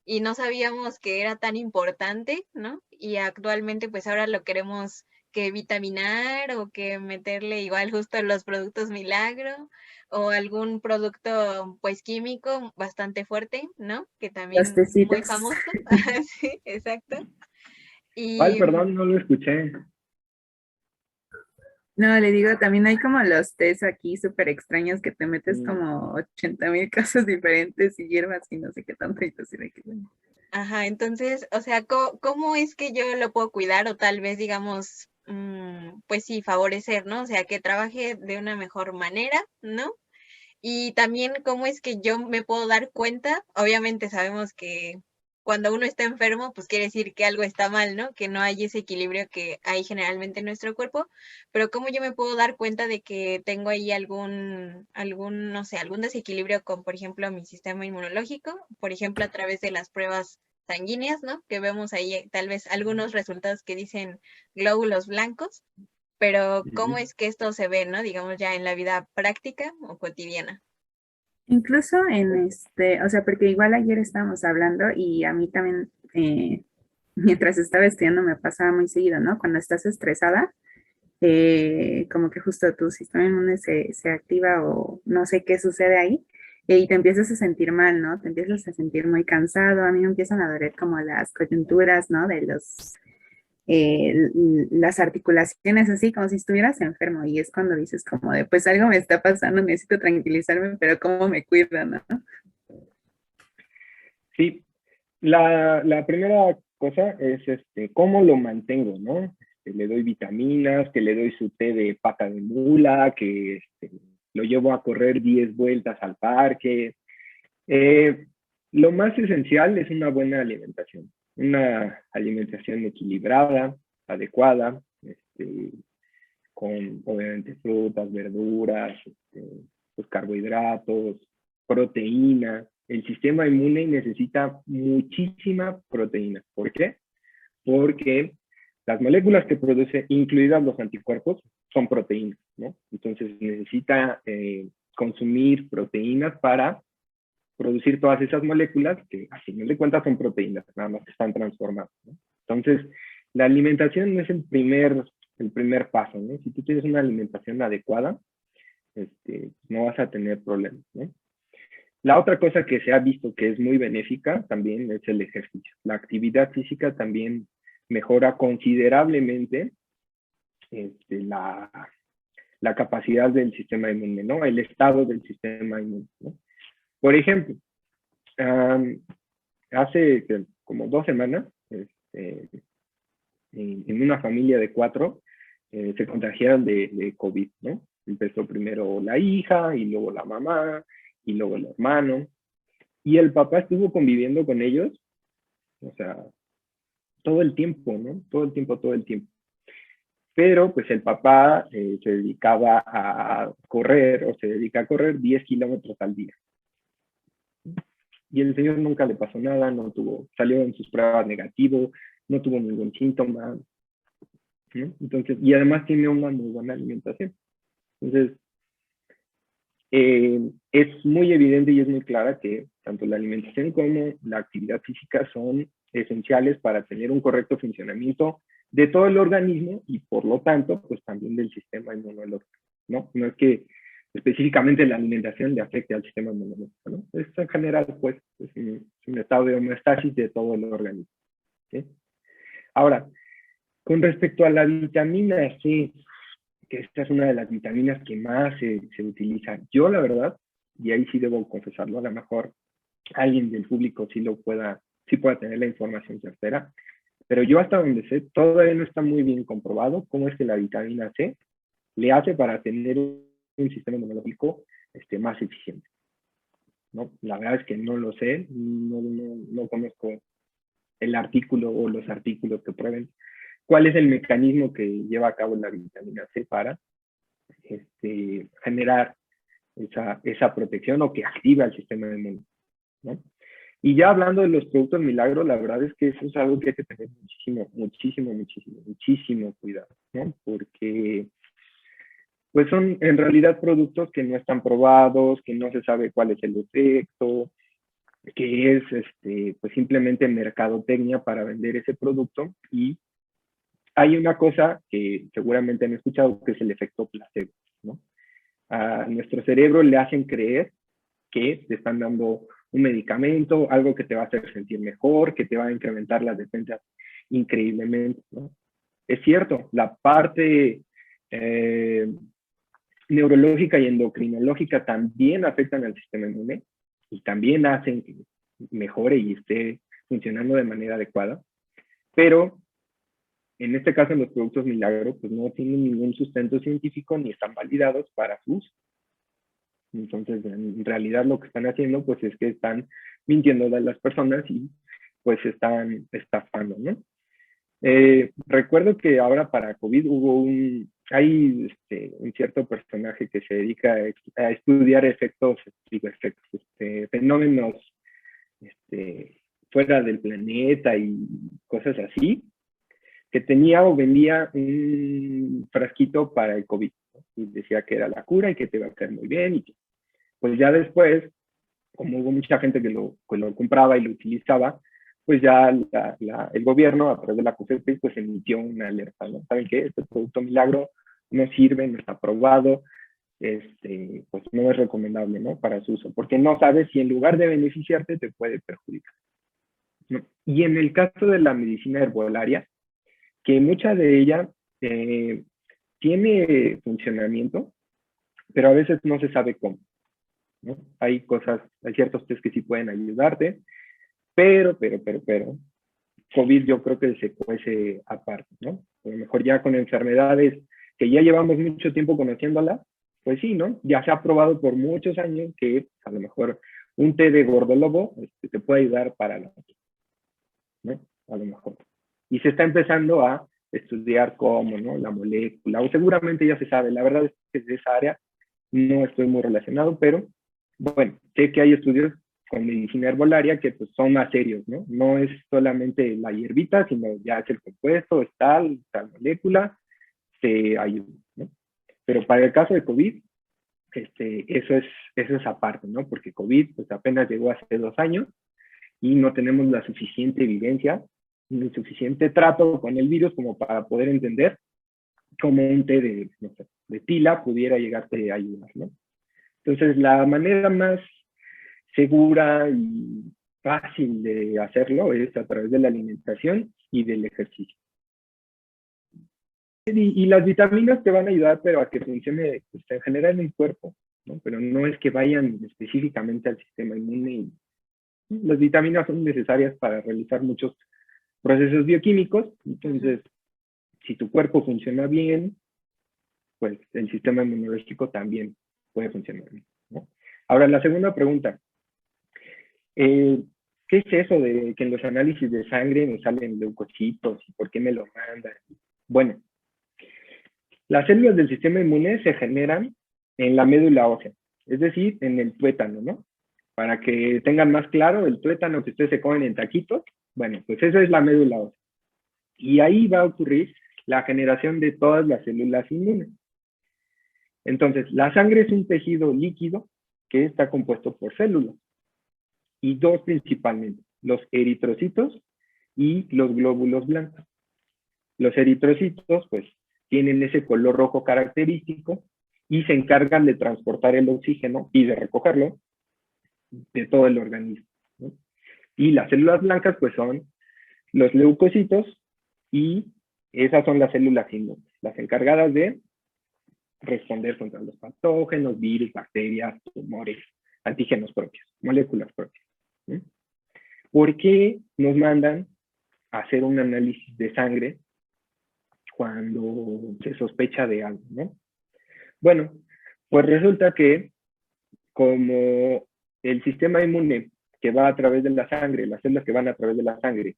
y no sabíamos que era tan importante, ¿no? Y actualmente pues ahora lo queremos que vitaminar o que meterle igual justo los productos milagro o algún producto pues químico bastante fuerte, ¿no? Que Los también muy tecitos. famoso. Sí, exacto. Ay, Y perdón, no lo escuché. No, le digo, también hay como los tés aquí súper extraños que te metes Mm, como 80,000 cosas diferentes y hierbas y no sé qué tanto. Y así de que, bueno. ajá, entonces, o sea, ¿cómo es que yo lo puedo cuidar o tal vez, digamos, pues sí, favorecer, ¿no? O sea, que trabaje de una mejor manera, ¿no? Y también cómo es que yo me puedo dar cuenta, obviamente sabemos que cuando uno está enfermo, pues quiere decir que algo está mal, ¿no? Que no hay ese equilibrio que hay generalmente en nuestro cuerpo, pero cómo yo me puedo dar cuenta de que tengo ahí no sé, algún desequilibrio con, por ejemplo, mi sistema inmunológico, por ejemplo, a través de las pruebas sanguíneas, ¿no? Que vemos ahí tal vez algunos resultados que dicen glóbulos blancos, pero ¿cómo ujú. es que esto se ve, ¿no? Digamos ya en la vida práctica o cotidiana. Incluso en o sea, porque igual ayer estábamos hablando y a mí también, mientras estaba estudiando me pasaba muy seguido, ¿no? Cuando estás estresada, como que justo tu sistema inmune se activa o no sé qué sucede ahí, y te empiezas a sentir mal, ¿no? Te empiezas a sentir muy cansado, a mí me empiezan a doler como las coyunturas, ¿no? De las articulaciones, así como si estuvieras enfermo, y es cuando dices como de, pues algo me está pasando, necesito tranquilizarme, pero ¿cómo me cuidan, no? Sí, la primera cosa es cómo lo mantengo, ¿no? Le doy vitaminas, que le doy su té de pata de mula, que lo llevo a correr 10 vueltas al parque. Lo más esencial es una buena una alimentación equilibrada, adecuada, con obviamente frutas, verduras, pues, carbohidratos, proteína. El sistema inmune necesita muchísima proteína. ¿Por qué? Porque las moléculas que produce, incluidas los anticuerpos, son proteínas, ¿no? Entonces necesita consumir proteínas para producir todas esas moléculas que a final de cuentas son proteínas, nada más que están transformadas, ¿no? Entonces, la alimentación no es el primer paso, ¿no? Si tú tienes una alimentación adecuada, no vas a tener problemas, ¿no? La otra cosa que se ha visto que es muy benéfica también es el ejercicio. La actividad física también mejora considerablemente la capacidad del sistema inmune, ¿no? El estado del sistema inmune, ¿no? Por ejemplo, hace como 2 semanas, en una familia de 4, se contagiaron de COVID, ¿no? Empezó primero la hija, y luego la mamá, y luego el hermano. Y el papá estuvo conviviendo con ellos, o sea, todo el tiempo, ¿no? Todo el tiempo, todo el tiempo. Pero pues el papá se dedicaba a correr, o se dedica a correr 10 kilómetros al día. Y el señor nunca le pasó nada, salió en sus pruebas negativo, no tuvo ningún síntoma, ¿no? Entonces, y además tiene una muy buena alimentación. Entonces, es muy evidente y es muy clara que tanto la alimentación como la actividad física son esenciales para tener un correcto funcionamiento de todo el organismo y por lo tanto, pues también del sistema inmunológico, ¿no? No es que específicamente la alimentación le afecte al sistema inmunológico, ¿no? Es en general, pues, es un estado de homeostasis de todo el organismo, ¿sí? Ahora, con respecto a la vitamina C, que esta es una de las vitaminas que más se utiliza, yo la verdad, y ahí sí debo confesarlo, a lo mejor alguien del público sí pueda tener la información certera, pero yo hasta donde sé, todavía no está muy bien comprobado cómo es que la vitamina C le hace para tener un sistema inmunológico más eficiente, ¿no? La verdad es que no lo sé, no conozco el artículo o los artículos que prueben cuál es el mecanismo que lleva a cabo la vitamina C para generar esa protección o que activa el sistema inmune, ¿no? Y ya hablando de los productos milagro, la verdad es que eso es algo que hay que tener muchísimo cuidado, ¿no? Porque pues son en realidad productos que no están probados, que no se sabe cuál es el efecto, que es pues simplemente mercadotecnia para vender ese producto. Y hay una cosa que seguramente han escuchado, que es el efecto placebo, ¿no? A nuestro cerebro le hacen creer que te están dando un medicamento, algo que te va a hacer sentir mejor, que te va a incrementar las defensas increíblemente, ¿no? Es cierto, la parte neurológica y endocrinológica también afectan al sistema inmune y también hacen que mejore y esté funcionando de manera adecuada, pero en este caso los productos milagro pues no tienen ningún sustento científico ni están validados para su uso. Entonces, en realidad lo que están haciendo pues es que están mintiendo a las personas y pues están estafando, ¿no? Recuerdo que ahora para COVID hay un cierto personaje que se dedica a estudiar fenómenos fuera del planeta y cosas así, que tenía o vendía un frasquito para el COVID, ¿no? Y decía que era la cura y que te iba a caer muy bien. Y pues ya después, como hubo mucha gente que lo compraba y lo utilizaba, pues ya el gobierno, a través de la COFEPRIS, pues emitió una alerta, ¿no? ¿Saben qué? Este producto milagro no sirve, no está aprobado, pues no es recomendable, ¿no? Para su uso, porque no sabes si en lugar de beneficiarte te puede perjudicar, ¿no? Y en el caso de la medicina herbolaria, que mucha de ella tiene funcionamiento, pero a veces no se sabe cómo, ¿no? Hay ciertos test que sí pueden ayudarte, pero, COVID yo creo que se cuece aparte, ¿no? A lo mejor ya con enfermedades que ya llevamos mucho tiempo conociéndolas, pues sí, ¿no? Ya se ha probado por muchos años que a lo mejor un té de gordolobo te puede ayudar para la, ¿no? A lo mejor. Y se está empezando a estudiar cómo, ¿no? La molécula, o seguramente ya se sabe. La verdad es que de esa área no estoy muy relacionado, pero bueno, sé que hay estudios con medicina herbolaria que pues son más serios, ¿no? No es solamente la hierbita, sino ya es el compuesto, es tal molécula, se ayuda, ¿no? Pero para el caso de COVID, eso es aparte, ¿no? Porque COVID pues apenas llegó hace 2 años y no tenemos la suficiente evidencia ni suficiente trato con el virus como para poder entender cómo un té de tila pudiera llegarte a ayudar, ¿no? Entonces, la manera más segura y fácil de hacerlo es a través de la alimentación y del ejercicio. Y las vitaminas te van a ayudar, pero a que funcione pues, en general en el cuerpo, ¿no? Pero no es que vayan específicamente al sistema inmune. Las vitaminas son necesarias para realizar muchos procesos bioquímicos. Entonces, si tu cuerpo funciona bien, pues el sistema inmunológico también puede funcionar bien, ¿no? Ahora, la segunda pregunta. ¿Qué es eso de que en los análisis de sangre me salen leucocitos y por qué me lo mandan? Bueno, las células del sistema inmune se generan en la médula ósea, es decir, en el tuétano, ¿no? Para que tengan más claro, el tuétano que ustedes se comen en taquitos, bueno, pues eso es la médula ósea. Y ahí va a ocurrir la generación de todas las células inmunes. Entonces, la sangre es un tejido líquido que está compuesto por células. Y 2 principalmente, los eritrocitos y los glóbulos blancos. Los eritrocitos, pues, tienen ese color rojo característico y se encargan de transportar el oxígeno y de recogerlo de todo el organismo, ¿no? Y las células blancas, pues, son los leucocitos y esas son las células inmunes, las encargadas de responder contra los patógenos, virus, bacterias, tumores, antígenos propios, moléculas propias, ¿no? ¿Por qué nos mandan a hacer un análisis de sangre cuando se sospecha de algo, ¿no? Bueno, pues resulta que como el sistema inmune que va a través de la sangre, las células que van a través de la sangre,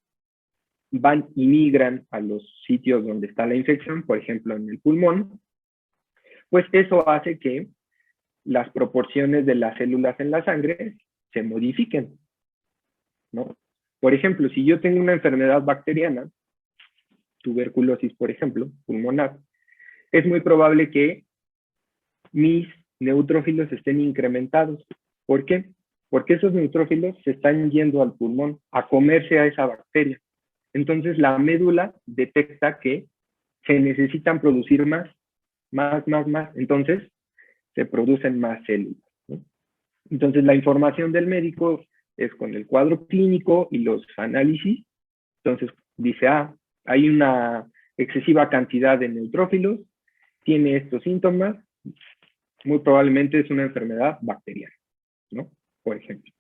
van y migran a los sitios donde está la infección, por ejemplo, en el pulmón, pues eso hace que las proporciones de las células en la sangre se modifiquen, ¿no? Por ejemplo, si yo tengo una enfermedad bacteriana, tuberculosis, por ejemplo, pulmonar, es muy probable que mis neutrófilos estén incrementados. ¿Por qué? Porque esos neutrófilos se están yendo al pulmón a comerse a esa bacteria. Entonces la médula detecta que se necesitan producir más. Entonces se producen más células, ¿no? Entonces la información del médico es con el cuadro clínico y los análisis. Entonces dice, hay una excesiva cantidad de neutrófilos, tiene estos síntomas, muy probablemente es una enfermedad bacteriana, ¿no? Por ejemplo.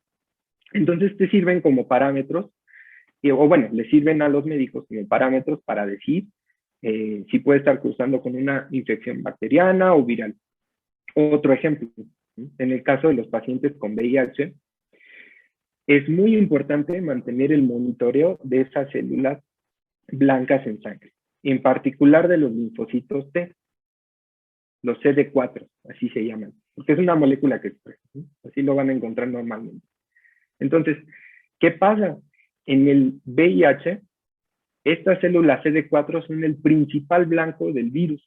Entonces te sirven como parámetros, o bueno, le sirven a los médicos como parámetros para decir si puede estar cruzando con una infección bacteriana o viral. Otro ejemplo, ¿sí? En el caso de los pacientes con VIH, es muy importante mantener el monitoreo de esas células blancas en sangre, en particular de los linfocitos T, los CD4, así se llaman, porque es una molécula que expresa, ¿sí? Así lo van a encontrar normalmente. Entonces, ¿qué pasa? En el VIH, estas células CD4 son el principal blanco del virus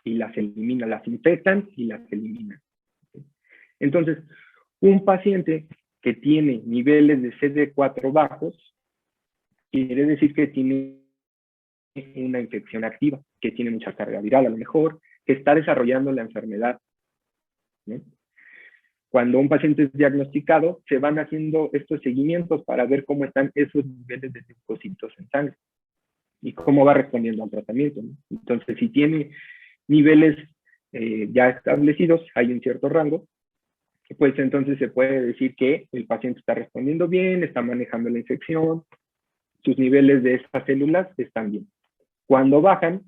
y las eliminan, las infectan y las eliminan. Entonces, un paciente que tiene niveles de CD4 bajos, quiere decir que tiene una infección activa, que tiene mucha carga viral a lo mejor, que está desarrollando la enfermedad, ¿no? Cuando un paciente es diagnosticado, se van haciendo estos seguimientos para ver cómo están esos niveles de leucocitos en sangre y cómo va respondiendo al tratamiento, ¿no? Entonces, si tiene niveles ya establecidos, hay un cierto rango, pues entonces se puede decir que el paciente está respondiendo bien, está manejando la infección, sus niveles de estas células están bien. Cuando bajan,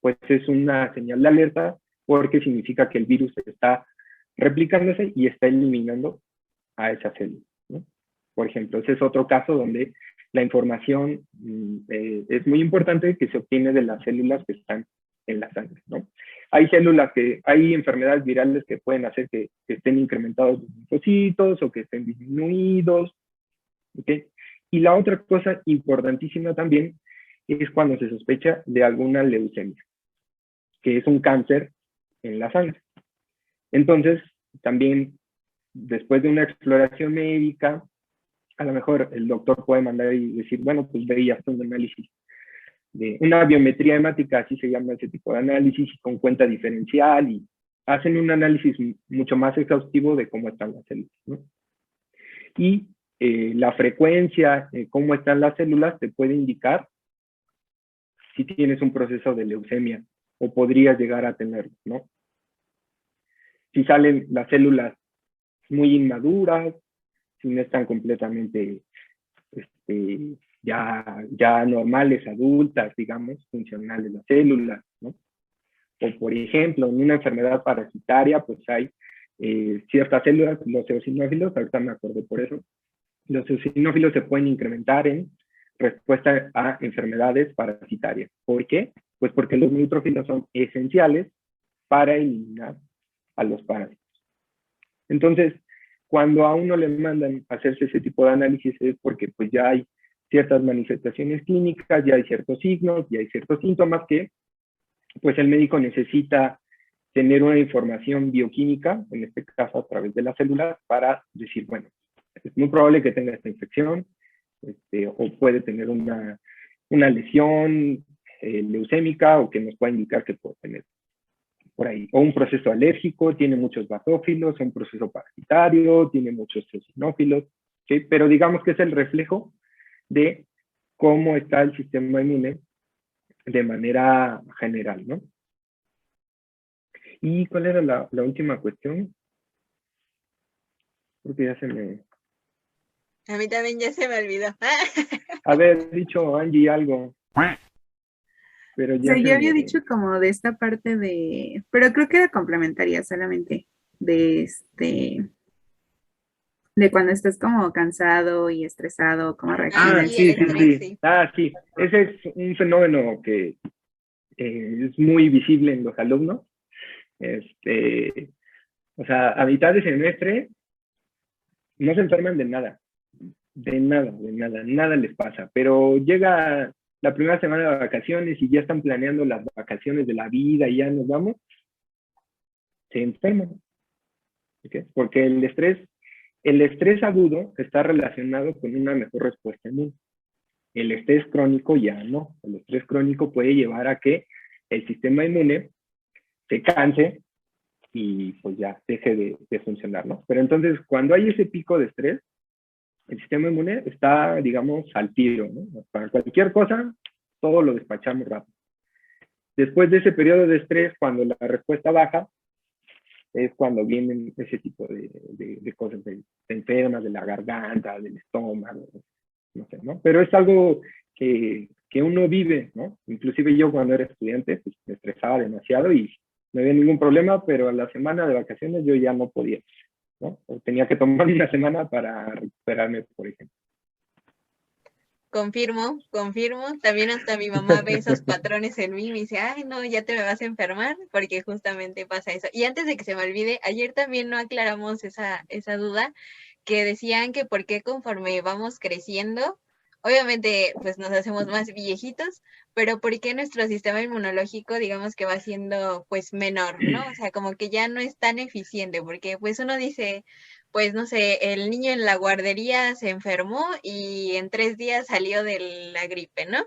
pues es una señal de alerta porque significa que el virus está replicándose y está eliminando a esa célula, ¿no? Por ejemplo, ese es otro caso donde la información es muy importante que se obtiene de las células que están en la sangre, ¿no? Hay enfermedades virales que pueden hacer que estén incrementados los linfocitos o que estén disminuidos, ¿ok? Y la otra cosa importantísima también es cuando se sospecha de alguna leucemia, que es un cáncer en la sangre. Entonces, también, después de una exploración médica, a lo mejor el doctor puede mandar y decir, bueno, pues ve y haz un análisis de una biometría hemática, así se llama ese tipo de análisis, con cuenta diferencial, y hacen un análisis mucho más exhaustivo de cómo están las células, ¿no? Y la frecuencia, cómo están las células, te puede indicar si tienes un proceso de leucemia o podrías llegar a tenerlo, ¿no? Si salen las células muy inmaduras, si no están completamente ya normales, adultas, digamos, funcionales las células, ¿no? O por ejemplo, en una enfermedad parasitaria, pues hay ciertas células, los eosinófilos, ahorita me acordé por eso, los eosinófilos se pueden incrementar en respuesta a enfermedades parasitarias. ¿Por qué? Pues porque los neutrófilos son esenciales para eliminar a los parásitos. Entonces, cuando a uno le mandan a hacerse ese tipo de análisis es porque pues ya hay ciertas manifestaciones clínicas, ya hay ciertos signos, ya hay ciertos síntomas que pues el médico necesita tener una información bioquímica, en este caso a través de las células, para decir, bueno, es muy probable que tenga esta infección, o puede tener una una lesión leucémica o que nos pueda indicar que puede tener por ahí. O un proceso alérgico, tiene muchos basófilos, un proceso parasitario, tiene muchos eosinófilos, ¿sí? Pero digamos que es el reflejo de cómo está el sistema inmune de manera general, ¿no? ¿Y cuál era la última cuestión? Porque ya se me... A mí también ya se me olvidó. Haber dicho Angie algo, pero O ya sea, se yo había me... dicho como de esta parte de, pero creo que era complementaria solamente, de de cuando estás como cansado y estresado, cómo Ah, reacciona el sí, el Sí, sí, sistema. estrés, sí. sí. Sí. Ese es un fenómeno que es muy visible en los alumnos. O sea, a mitad de semestre no se enferman nada les pasa. Pero llega la primera semana de vacaciones y ya están planeando las vacaciones de la vida y ya nos vamos, se enferman. ¿Okay? Porque el estrés agudo está relacionado con una mejor respuesta inmune. El estrés crónico ya no. El estrés crónico puede llevar a que el sistema inmune se canse y pues ya deje de funcionar, ¿no? Pero entonces, cuando hay ese pico de estrés, el sistema inmune está, digamos, al tiro, ¿no? Para cualquier cosa, todo lo despachamos rápido. Después de ese periodo de estrés, cuando la respuesta baja, es cuando vienen ese tipo de cosas, de enfermas, de la garganta, del estómago, no sé, ¿no? Pero es algo que uno vive, ¿no? Inclusive yo cuando era estudiante, pues me estresaba demasiado y no había ningún problema, pero a la semana de vacaciones yo ya no podía, ¿no? O tenía que tomar una semana para recuperarme, por ejemplo. Confirmo, confirmo. También hasta mi mamá ve esos patrones en mí y me dice, ay, no, ya te me vas a enfermar, porque justamente pasa eso. Y antes de que se me olvide, ayer también no aclaramos esa duda, que decían que por qué conforme vamos creciendo, obviamente pues nos hacemos más viejitos, pero por qué nuestro sistema inmunológico digamos que va siendo pues menor, ¿no? O sea, como que ya no es tan eficiente, porque pues uno dice, pues no sé, el niño en la guardería se enfermó y en 3 días salió de la gripe, ¿no?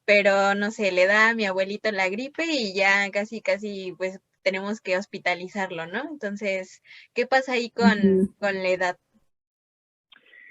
Pero no sé, le da a mi abuelito la gripe y ya casi, casi pues tenemos que hospitalizarlo, ¿no? Entonces, ¿qué pasa ahí Ujú. con la edad?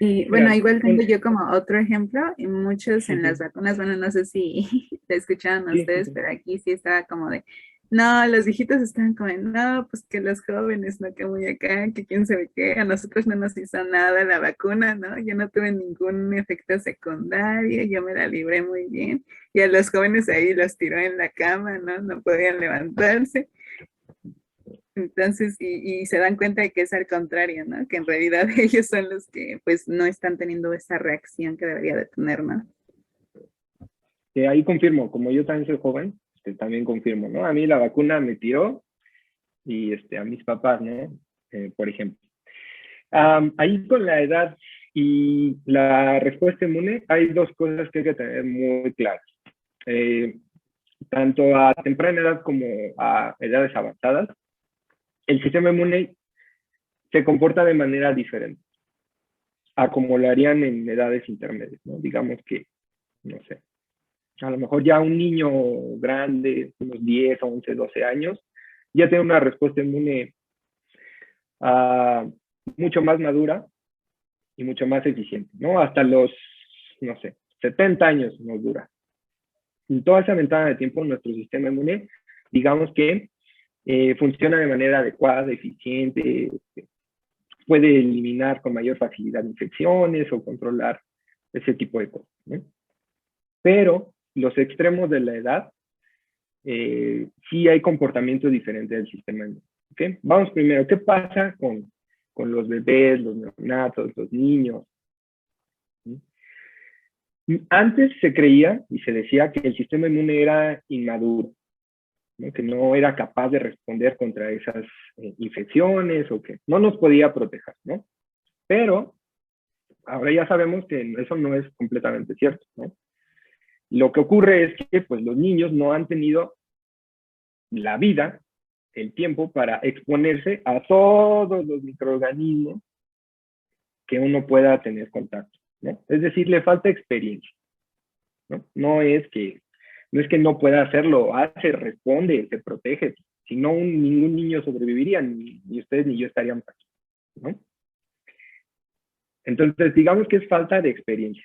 Y bueno, Mira, igual tengo yo como otro ejemplo, y muchos en las sí, vacunas, bueno, no sé si te escuchaban sí, ustedes, pero aquí sí estaba como de, no, los viejitos estaban como, de, no, pues que los jóvenes, no, que muy acá, que quién sabe qué, a nosotros no nos hizo nada la vacuna, ¿no? Yo no tuve ningún efecto secundario, yo me la libré muy bien, y a los jóvenes ahí los tiró en la cama, ¿no? No podían levantarse. Entonces, y se dan cuenta de que es al contrario, ¿no? Que en realidad ellos son los que pues no están teniendo esa reacción que debería de tener, ¿no? ahí confirmo, como yo también soy joven, también confirmo, ¿no? A mí la vacuna me tiró y a mis papás, ¿no? Por ejemplo. Ahí con la edad y la respuesta inmune hay dos cosas que hay que tener muy claras. Tanto a temprana edad como a edades avanzadas, el sistema inmune se comporta de manera diferente a como lo harían en edades intermedias, ¿no? Digamos que, no sé, a lo mejor ya un niño grande, unos 10, 11, 12 años, ya tiene una respuesta inmune mucho más madura y mucho más eficiente, ¿no? Hasta los, no sé, 70 años nos dura. En toda esa ventana de tiempo, nuestro sistema inmune, digamos que funciona de manera adecuada, eficiente, puede eliminar con mayor facilidad infecciones o controlar ese tipo de cosas, ¿no? Pero los extremos de la edad, sí hay comportamientos diferentes del sistema inmune. ¿Okay? Vamos primero, ¿qué pasa con los bebés, los neonatos, los niños? Antes se creía y se decía que el sistema inmune era inmaduro, ¿no? Que no era capaz de responder contra esas infecciones o que no nos podía proteger, ¿no? Pero ahora ya sabemos que eso no es completamente cierto, ¿no? Lo que ocurre es que pues, los niños no han tenido la vida, el tiempo para exponerse a todos los microorganismos que uno pueda tener contacto, ¿no? Es decir, le falta experiencia. ¿no? No es que no pueda hacerlo, hace, responde, se protege. Si no, ningún niño sobreviviría, ni ustedes ni yo estaríamos aquí, ¿no? Entonces, digamos que es falta de experiencia.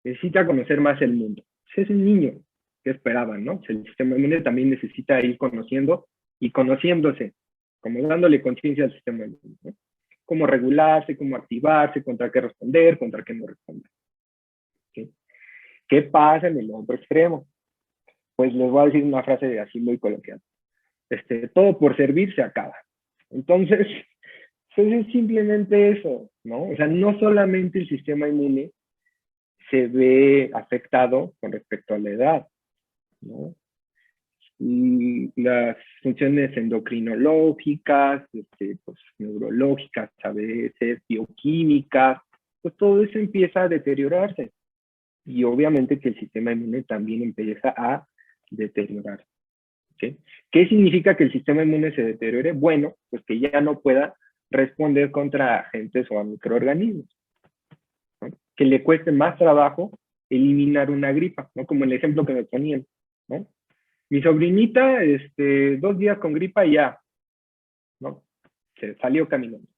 Necesita conocer más el mundo. Ese es un niño que esperaban, ¿no? El sistema inmune también necesita ir conociendo y conociéndose, como dándole conciencia al sistema inmune, ¿no? Cómo regularse, cómo activarse, contra qué responder, contra qué no responder. ¿Sí? ¿Qué pasa en el otro extremo? Pues les voy a decir una frase así muy coloquial. Todo por servir se acaba. Entonces, pues es simplemente eso, ¿no? O sea, no solamente el sistema inmune se ve afectado con respecto a la edad, ¿no? Y las funciones endocrinológicas, pues, neurológicas, a veces bioquímicas, pues todo eso empieza a deteriorarse. Y obviamente que el sistema inmune también empieza a deteriorarse. ¿Okay? ¿Qué significa que el sistema inmune se deteriore? Bueno, pues que ya no pueda responder contra agentes o a microorganismos, ¿no? Que le cueste más trabajo eliminar una gripa, ¿no? Como el ejemplo que me ponían, ¿no? Mi sobrinita, 2 días con gripa y ya, ¿no? Se salió caminando.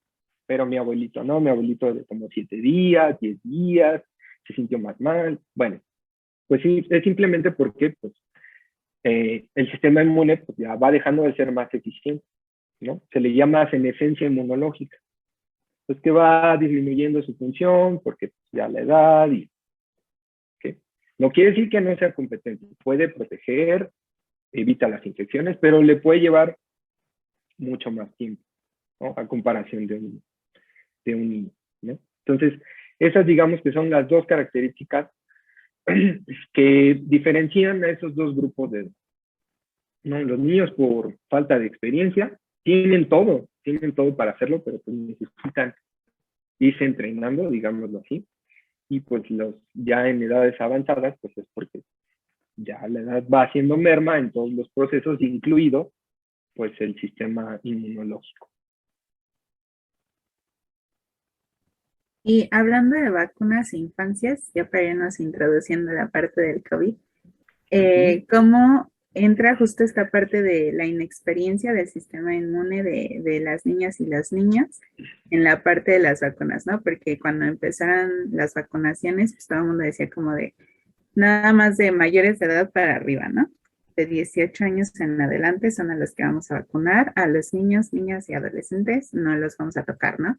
Pero mi abuelito, ¿no? Mi abuelito de como 7 días, 10 días, se sintió más mal. Bueno, pues sí, es simplemente porque pues, el sistema inmune pues, ya va dejando de ser más eficiente, ¿no? Se le llama senescencia inmunológica. Pues que va disminuyendo su función porque pues, ya la edad y... ¿okay? No quiere decir que no sea competente. Puede proteger, evita las infecciones, pero le puede llevar mucho más tiempo, ¿no? A comparación de un niño, ¿no? Entonces, esas digamos que son las dos características que diferencian a esos dos grupos de edad, ¿no? Los niños por falta de experiencia tienen todo para hacerlo, pero pues necesitan irse entrenando, digámoslo así, y pues los ya en edades avanzadas, pues es porque ya la edad va haciendo merma en todos los procesos, incluido pues el sistema inmunológico. Y hablando de vacunas e infancias, ya para irnos introduciendo la parte del COVID, ¿cómo entra justo esta parte de la inexperiencia del sistema inmune de las niñas y los niños en la parte de las vacunas, ¿no? Porque cuando empezaron las vacunaciones, pues todo el mundo decía como de nada más de mayores de edad para arriba, ¿no? De 18 años en adelante son a los que vamos a vacunar, a los niños, niñas y adolescentes no los vamos a tocar, ¿no?